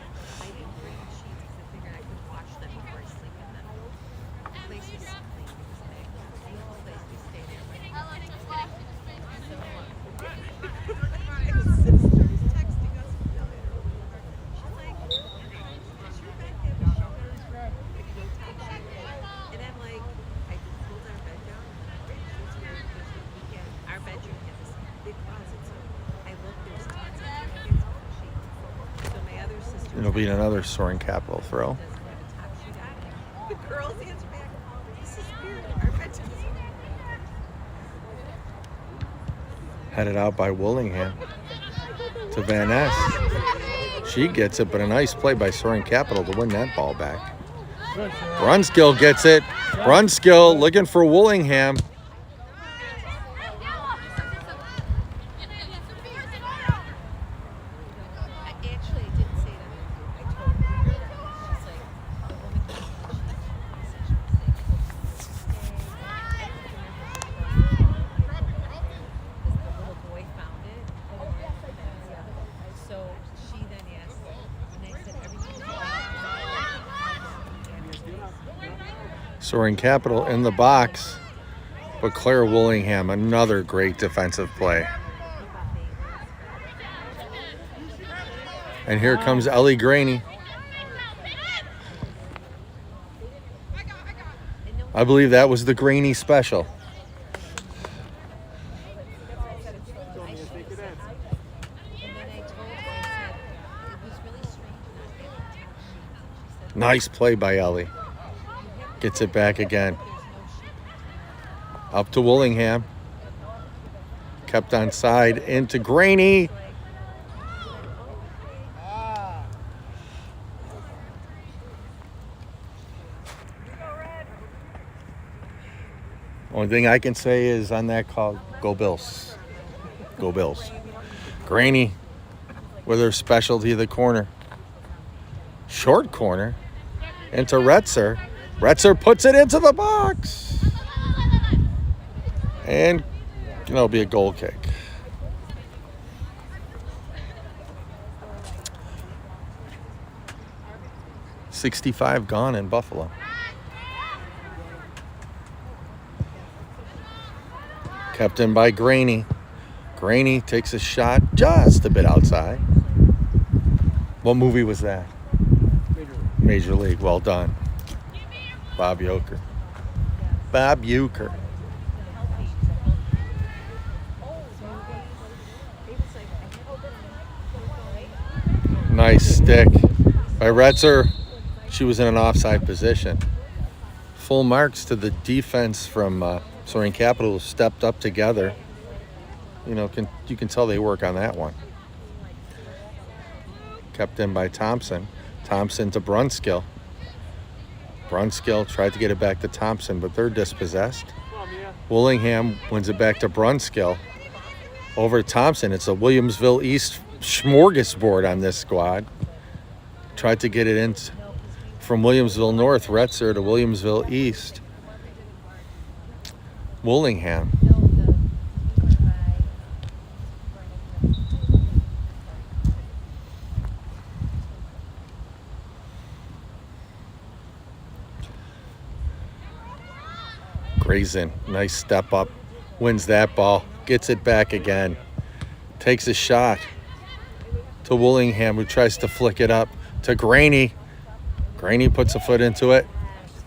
It'll be another Soaring Capital throw. The girls answer back, this is weird. Our bench is Headed out by Willingham to Van Ness. She gets it, but a nice play by Soaring Capital to win that ball back. Brunskill gets it. Brunskill looking for Willingham. Soaring Capital in the box, but Claire Willingham, another great defensive play. And here comes Ellie Graney. I believe that was the Graney special. Sneak it in. And then I told her, I said, it was really strange not getting to her. She said, Nice play by Ellie. Gets it back again. there's no sheep. Up to Willingham. Kept on side into Graney. Only thing I can say is on that call, go Bills. Go Bills. Graney with her specialty, the corner. Short corner into Retzer. Retzer puts it into the box. And it'll be a goal kick. .65 gone in Buffalo. Kept in by Graney. Graney takes a shot just a bit outside. What movie was that? Major League. Well done. Bob Uecker. Bob Uecker. Nice stick by Retzer. She was in an offside position. Full marks to the defense from Soaring Capital, who stepped up together. You know, you can tell they work on that one. Kept in by Thompson. Thompson to Brunskill. Brunskill tried to get it back to Thompson, but they're dispossessed. Willingham wins it back to Brunskill. Over to Thompson. It's a Williamsville East smorgasbord on this squad. Tried to get it in from Williamsville North, Retzer, to Williamsville East. Willingham. Grayson, nice step up, wins that ball, gets it back again, takes a shot to Willingham, who tries to flick it up to Graney. Graney puts a foot into it,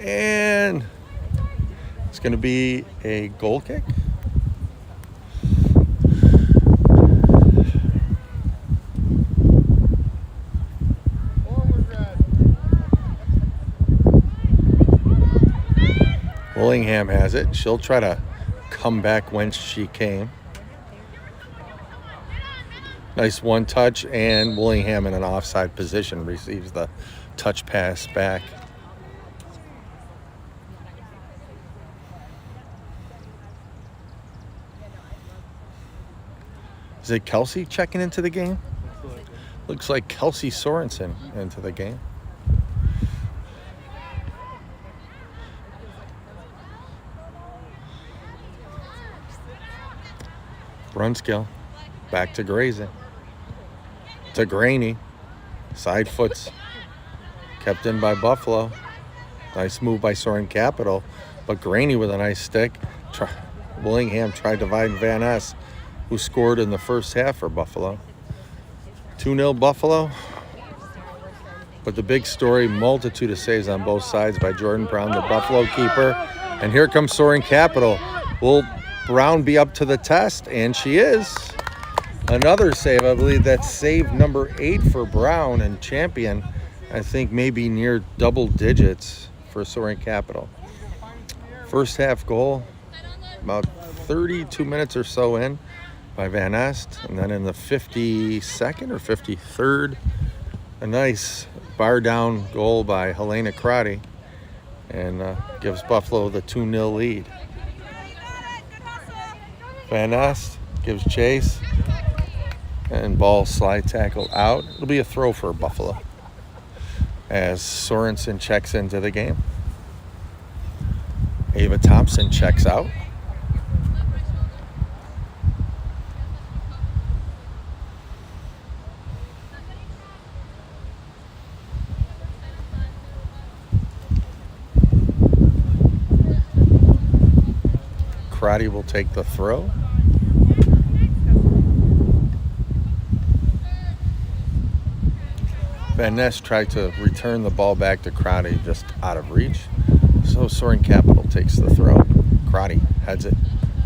and it's going to be a goal kick. Willingham has it. She'll try to come back whence she came. Nice one touch, and Willingham in an offside position receives the touch pass back. Is it Kelsey checking into the game? Looks like Kelsey Sorensen into the game. Brunskill, back to Grayson, to Graney, side foots, kept in by Buffalo. Nice move by Soaring Capital, but Graney with a nice stick. Willingham tried to find Van Ness, who scored in the first half for Buffalo. 2-0 Buffalo, but the big story, multitude of saves on both sides by Jordan Brown, the Buffalo keeper. And here comes Soaring Capital. Will Brown be up to the test? And she is. Another save, I believe that's save number 8 for Brown, and champion, I think maybe near double digits for Soaring Capital. First half goal, about 32 minutes or so in by Van Ness, and then in the 52nd or 53rd, a nice bar down goal by Helena Crotty, and gives Buffalo the 2-0 lead. Van Ness gives chase, and ball slide tackle out. It'll be a throw for Buffalo as Sorensen checks into the game. Ava Thompson checks out. Crotty will take the throw. Van Ness tried to return the ball back to Crotty, just out of reach. So Soaring Capital takes the throw. Crotty heads it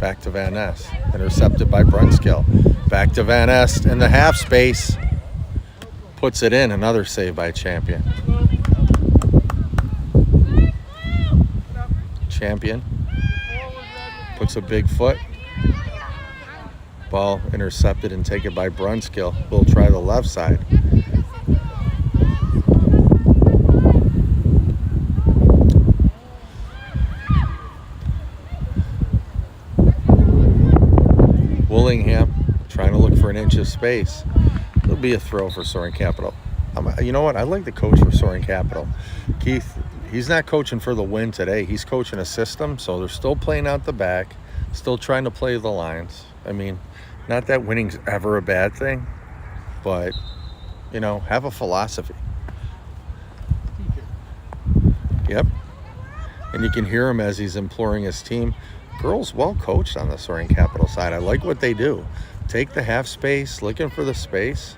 Back to Van Ness. Intercepted by Brunskill. Back to Van Ness in the half space. Puts it in. Another save by Champion. Champion puts a big foot. Ball intercepted and taken by Brunskill. We'll try the left side. Willingham trying to look for an inch of space. It'll be a throw for Soaring Capital. You know what? I like the coach for Soaring Capital. Keith, he's not coaching for the win today. He's coaching a system, so they're still playing out the back, still trying to play the lines. I mean, not that winning's ever a bad thing, but, you know, have a philosophy. Yep. And you can hear him as he's imploring his team. Girls well coached on the Soaring Capital side. I like what they do. Take the half space, looking for the space.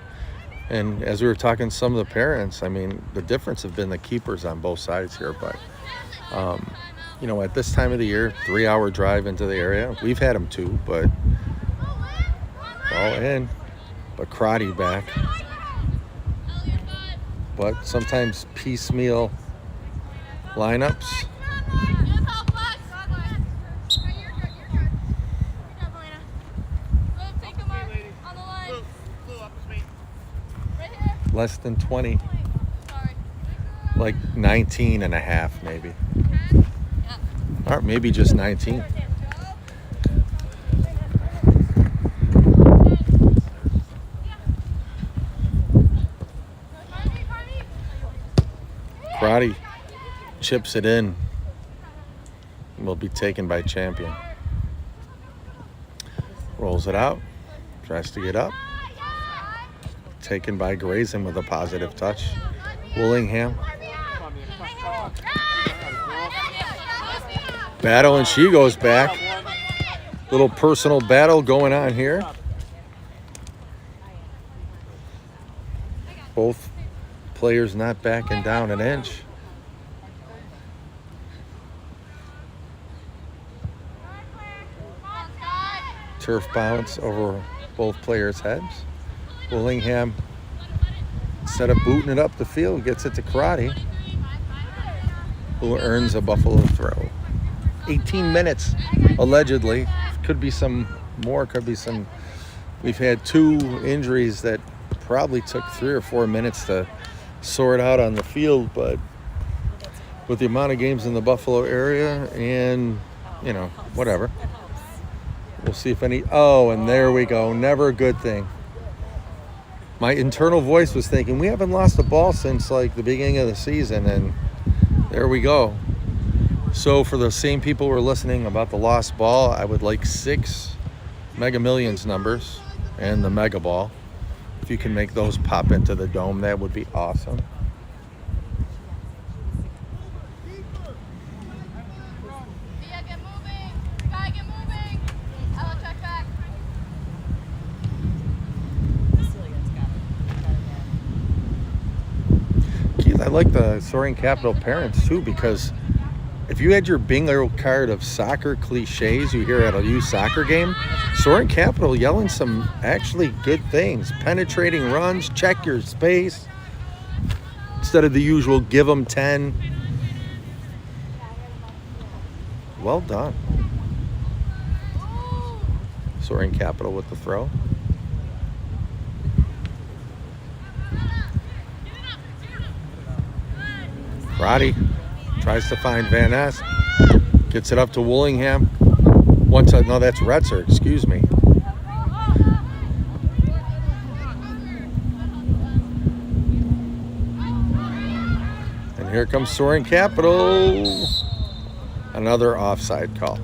And as we were talking to some of the parents, I mean, the difference have been the keepers on both sides here. But, you know, at this time of the year, 3-hour drive into the area. We've had them too, but ball in. But Crotty back. But sometimes piecemeal lineups. Less than 20. Like 19 and a half, maybe. Or maybe just 19. Crotty chips it in. Will be taken by Champion. Rolls it out. Tries to get up. Taken by Grayson with a positive touch. Willingham. Battle, and she goes back. Little personal battle going on here. Both players not backing down an inch. Turf bounce over both players' heads. Willingham, instead of booting it up the field, gets it to Crotty, who earns a Buffalo throw. 18 minutes, allegedly. Could be some more, could be some. We've had 2 injuries that probably took 3 or 4 minutes to sort out on the field, but with the amount of games in the Buffalo area and, you know, whatever. We'll see if any. Oh, and there we go. Never a good thing. My internal voice was thinking, we haven't lost a ball since like the beginning of the season, and there we go. So for the same people who are listening about the lost ball, I would like 6 Mega Millions numbers and the Mega Ball. If you can make those pop into the dome, that would be awesome. I like the Soaring Capital parents too, because if you had your bingo card of soccer cliches you hear at a youth soccer game, Soaring Capital yelling some actually good things. Penetrating runs, check your space, instead of the usual give them 10. Well done. Soaring Capital with the throw. Crotty tries to find Van Ness. Gets it up to Willingham. One time, no, that's Retzer, excuse me. And here comes Soaring Capital. Another offside call.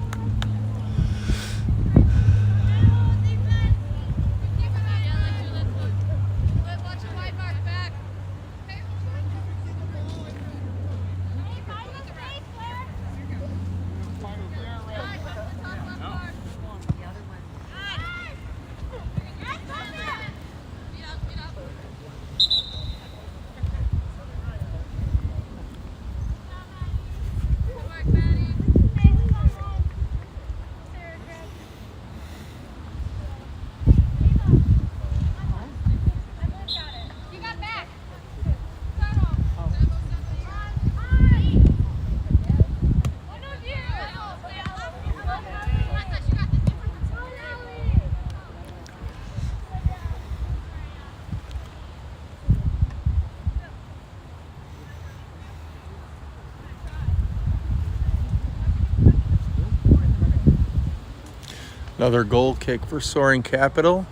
Another goal kick for Soaring Capital.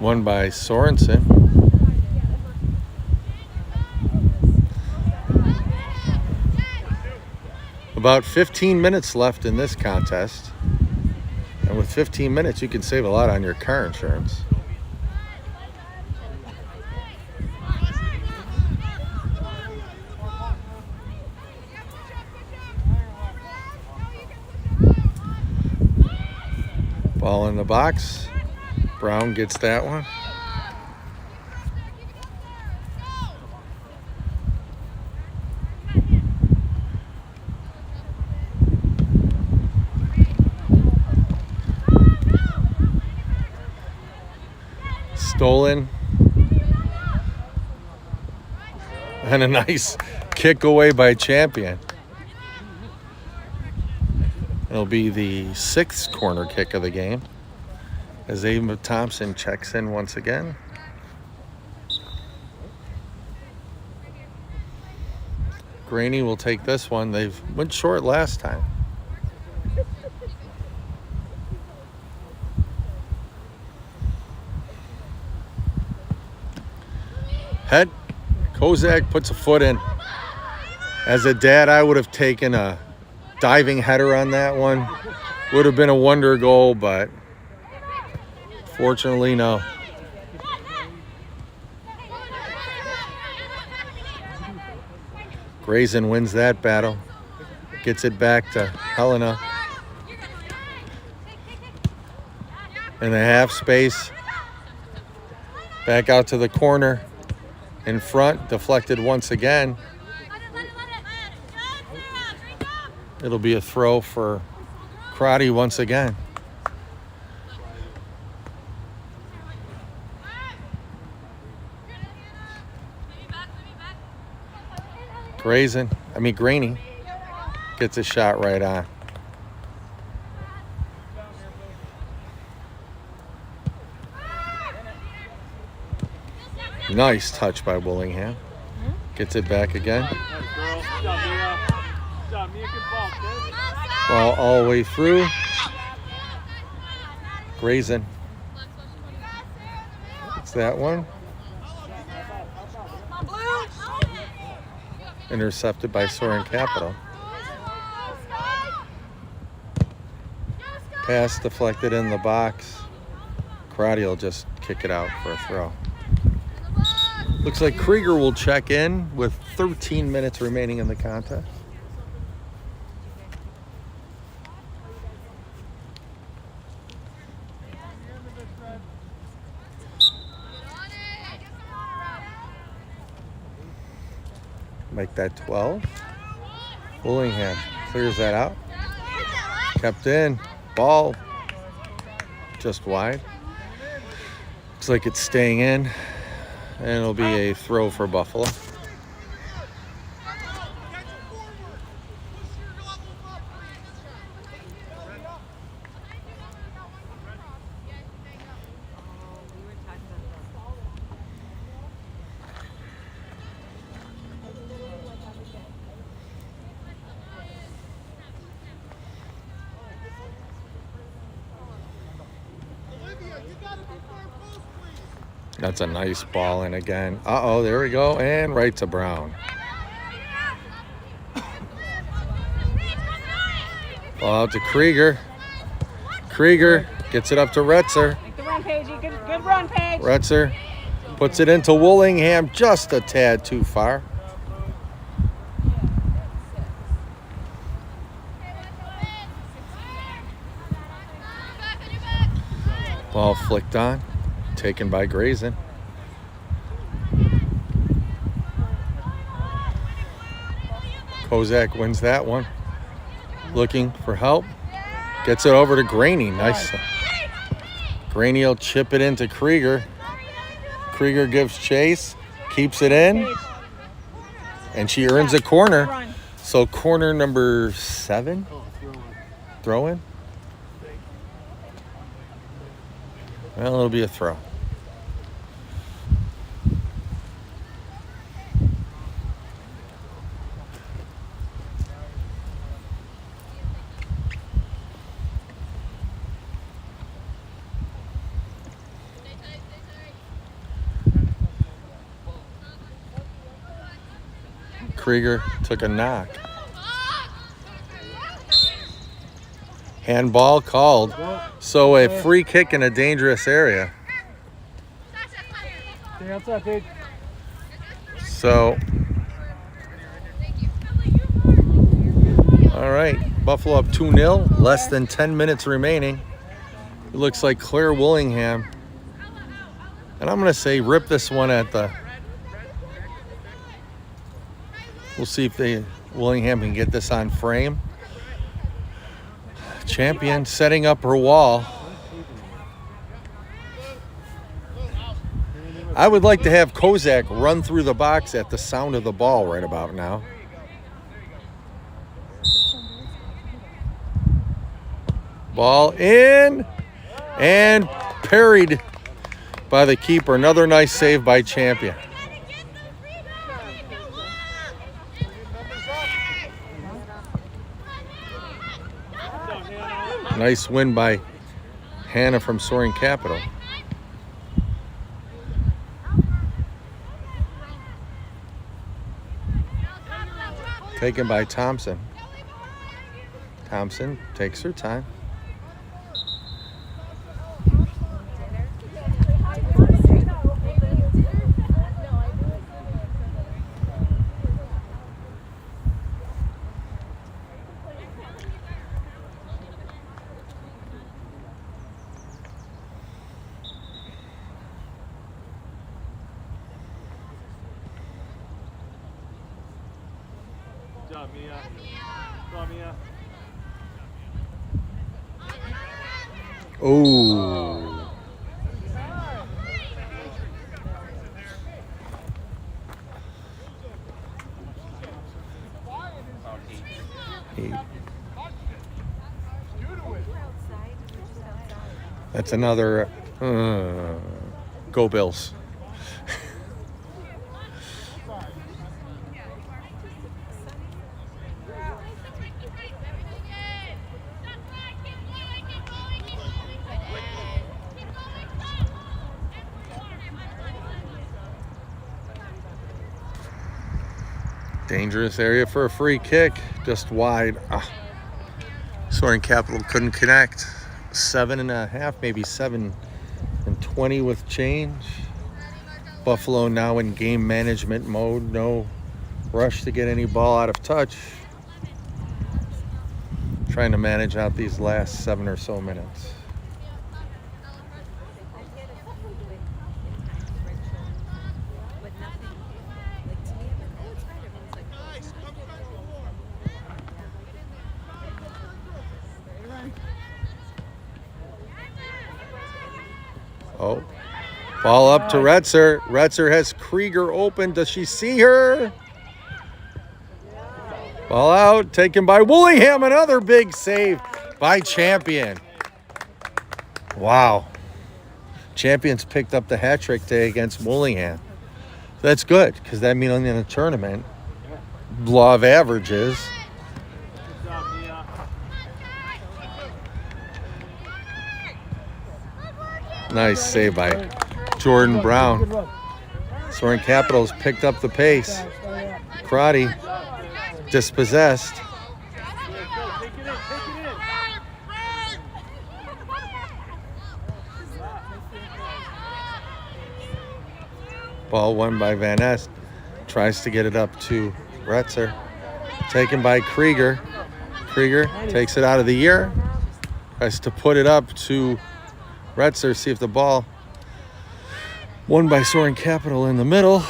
Won by Sorensen. About 15 minutes left in this contest. And with 15 minutes, you can save a lot on your car insurance. Ball in the box. Brown gets that one. Stolen. And a nice kick away by Champion. It'll be the 6th corner kick of the game as Ava Thompson checks in once again. Graney will take this one. They went short last time. Head. Kozak puts a foot in. As a dad, I would have taken a diving header on that one. Would have been a wonder goal, but fortunately, no. Grayson wins that battle. Gets it back to Helena. In the half space. Back out to the corner. In front, deflected once again. It'll be a throw for Crotty once again. Graney gets a shot right on. Nice touch by Willingham. Gets it back again. Ball all the way through. Grayson. It's that one. Intercepted by Soaring Capital. Pass deflected in the box. Karate will just kick it out for a throw. Looks like Krieger will check in with 13 minutes remaining in the contest. Make that 12. Willingham clears that out. Kept in. Ball just wide. Looks like it's staying in. And it'll be a throw for Buffalo. That's a nice ball in again. Uh-oh, there we go. And right to Brown. Ball out to Krieger. Krieger gets it up to Retzer. Make the run, Paige. Good run, Paige. Retzer puts it into Willingham just a tad too far. Ball flicked on. Taken by Grayson. Kozak wins that one. Looking for help. Gets it over to Graney. Nice. Graney will chip it into Krieger. Krieger gives chase. Keeps it in. And she earns a corner. So corner number 7. Throw in. Well, it'll be a throw. Krieger took a knock. Handball called. So a free kick in a dangerous area. Stay outside, Paige. So, all right, Buffalo up 2-0, less than 10 minutes remaining. It looks like Claire Willingham. And I'm going to say rip this one at the... We'll see if Willingham can get this on frame. Champion setting up her wall. I would like to have Kozak run through the box at the sound of the ball right about now. Ball in and parried by the keeper. Another nice save by Champion. Nice win by Hannah from Soaring Capital. Taken by Thompson. Thompson takes her time. Good job, Mia. Go on, Mia. Oh. That's another go Bills. Dangerous area for a free kick, just wide. Soaring Capital couldn't connect. 7.5, maybe 7:20 with change. Buffalo now in game management mode. No rush to get any ball out of touch. Trying to manage out these last 7 or so minutes. Oh, ball up to Retzer. Retzer has Krieger open. Does she see her? Ball out, taken by Willingham. Another big save by Champion. Wow. Champion's picked up the hat trick today against Willingham. That's good, because that means in the tournament, law of averages. Good job, Mia. Nice save by Jordan Brown. Soaring Capitals picked up the pace. Karate dispossessed. Take it in, take it in. Ball won by Van Est. Tries to get it up to Retzer. Taken by Krieger. Krieger takes it out of the air. Tries to put it up to Retzer. See if the ball won by Soaring Capital in the middle.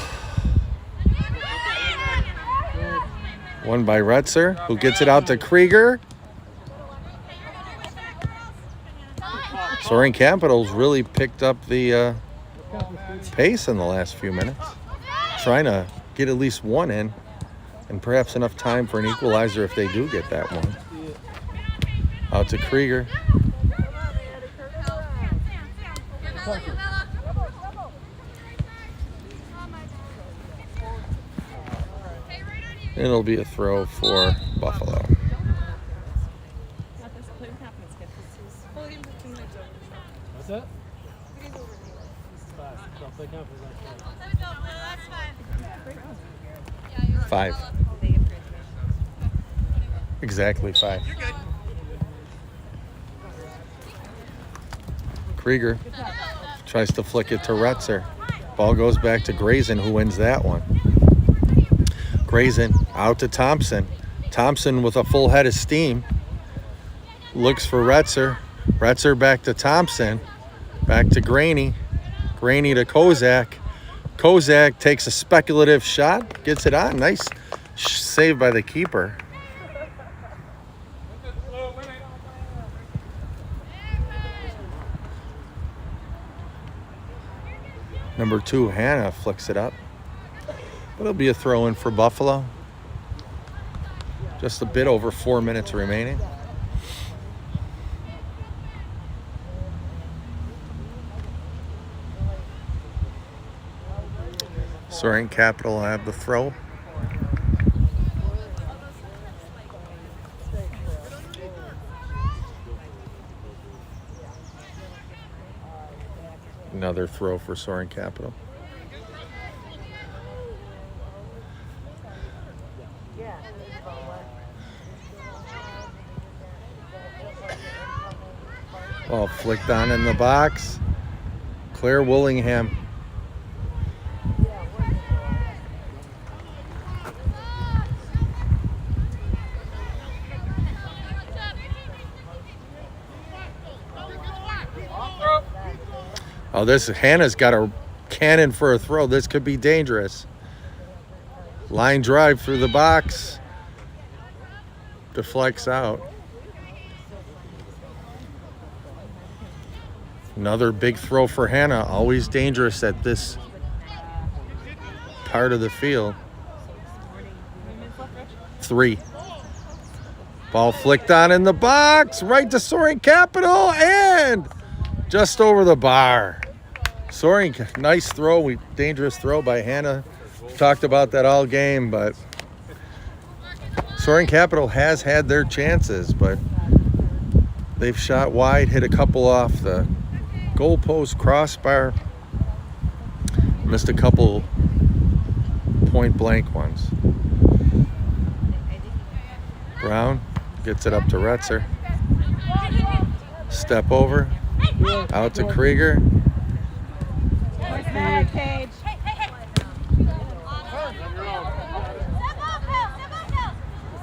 Won by Retzer, who gets it out to Krieger. Soaring Capitals really picked up the pace in the last few minutes. Trying to get at least one in, and perhaps enough time for an equalizer if they do get that one. Out to Krieger. It'll be a throw for Buffalo. What's that? 5. 5. Exactly 5. Krieger tries to flick it to Retzer. Ball goes back to Grayson, who wins that one. Grayson out to Thompson. Thompson with a full head of steam. Looks for Retzer. Retzer back to Thompson. Back to Graney. Graney to Kozak. Kozak takes a speculative shot. Gets it on. Nice save by the keeper. Number 2, Hannah, flicks it up. But it'll be a throw-in for Buffalo. Just a bit over 4 minutes remaining. Soaring Capital have the throw. Another throw for Soaring Capital. Ball flicked on in the box. Claire Willingham. Oh, this Hannah's got a cannon for a throw. This could be dangerous. Line drive through the box. Deflects out. Another big throw for Hannah. Always dangerous at this part of the field. 3. Ball flicked on in the box. Right to Soaring Capital and just over the bar. Soaring, nice throw, dangerous throw by Hannah. Talked about that all game, but Soaring Capital has had their chances, but they've shot wide, hit a couple off the goalpost, crossbar, missed a couple point blank ones. Brown gets it up to Retzer. Step over, out to Krieger. Paige.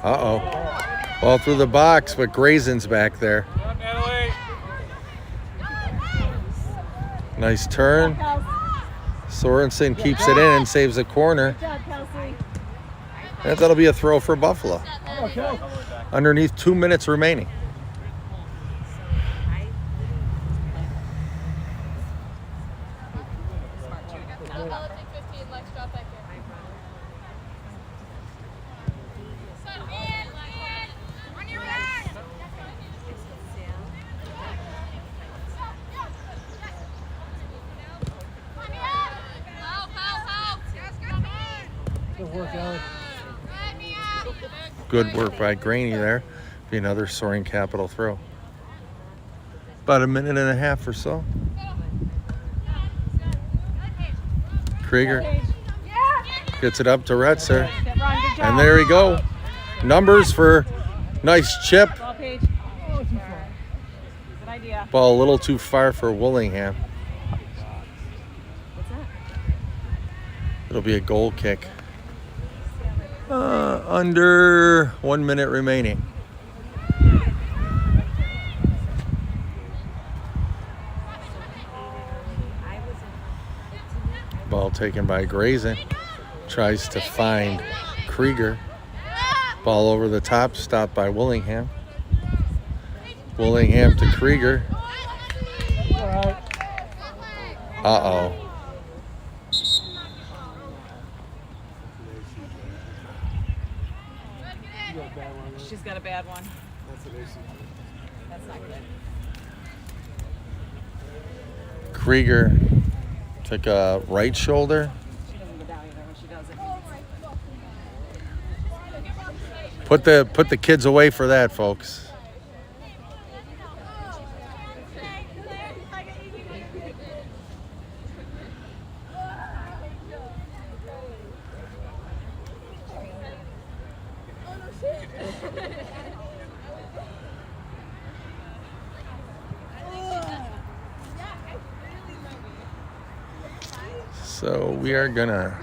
Uh-oh. Ball through the box, but Grayson's back there. Nice turn. Sorensen keeps it in and saves a corner. And that'll be a throw for Buffalo. Underneath 2 minutes remaining. Good work by Graney there. Be another Soaring Capital throw. About a minute and a half or so. Krieger gets it up to Retzer. And there we go. Numbers for nice chip. Ball a little too far for Willingham. It'll be a goal kick. Under 1 minute remaining. Ball taken by Grayson. Tries to find Krieger. Ball over the top, stopped by Willingham. Willingham to Krieger. Uh-oh. She's got a bad one. That's not good. Krieger took a right shoulder. She doesn't go down either when she does it. Put the kids away for that, folks. So we are gonna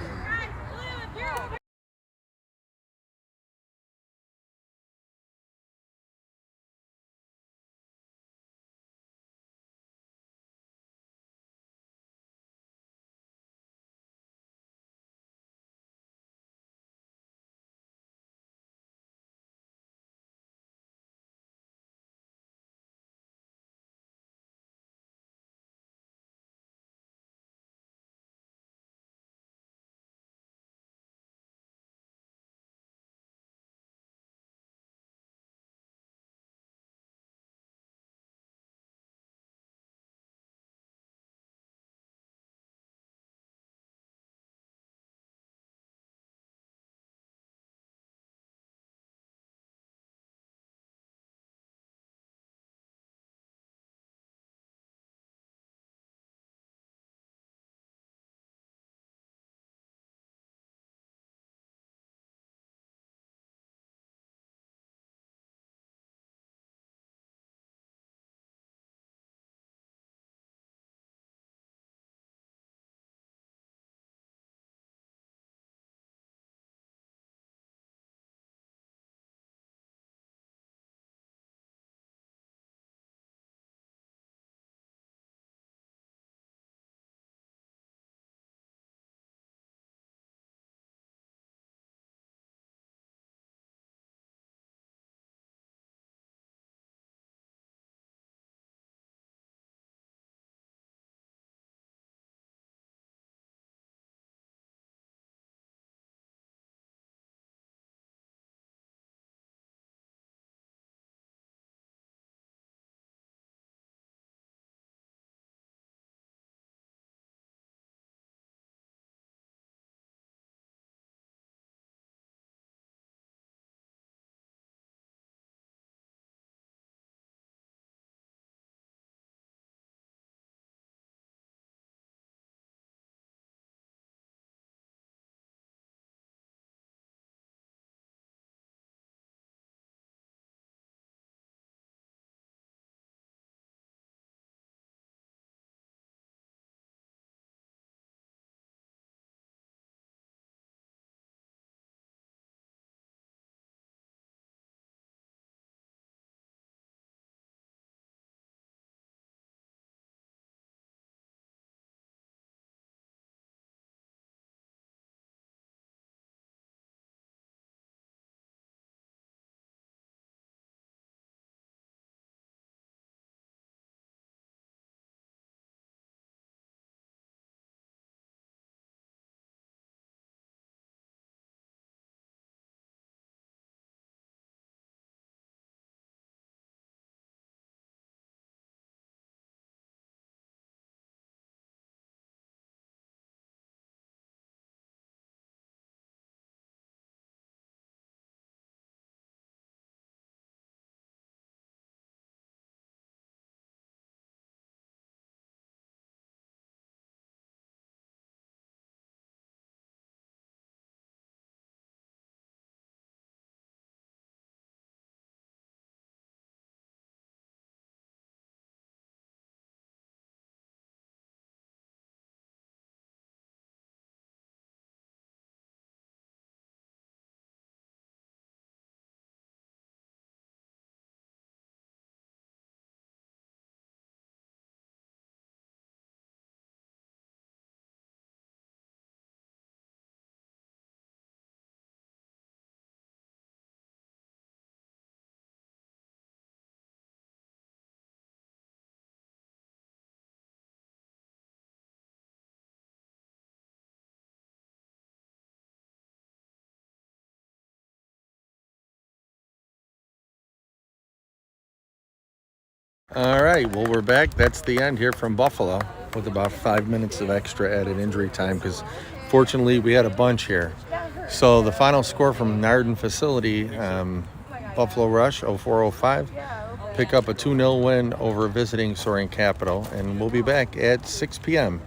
All right, well, we're back. That's the end here from Buffalo with about 5 minutes of extra added injury time because fortunately we had a bunch here. So the final score from Nardin facility, Buffalo Rush 0405, pick up a 2-0 win over visiting Soaring Capital, and we'll be back at 6 p.m.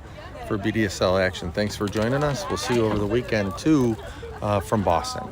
for BDSL action. Thanks for joining us. We'll see you over the weekend too from Boston.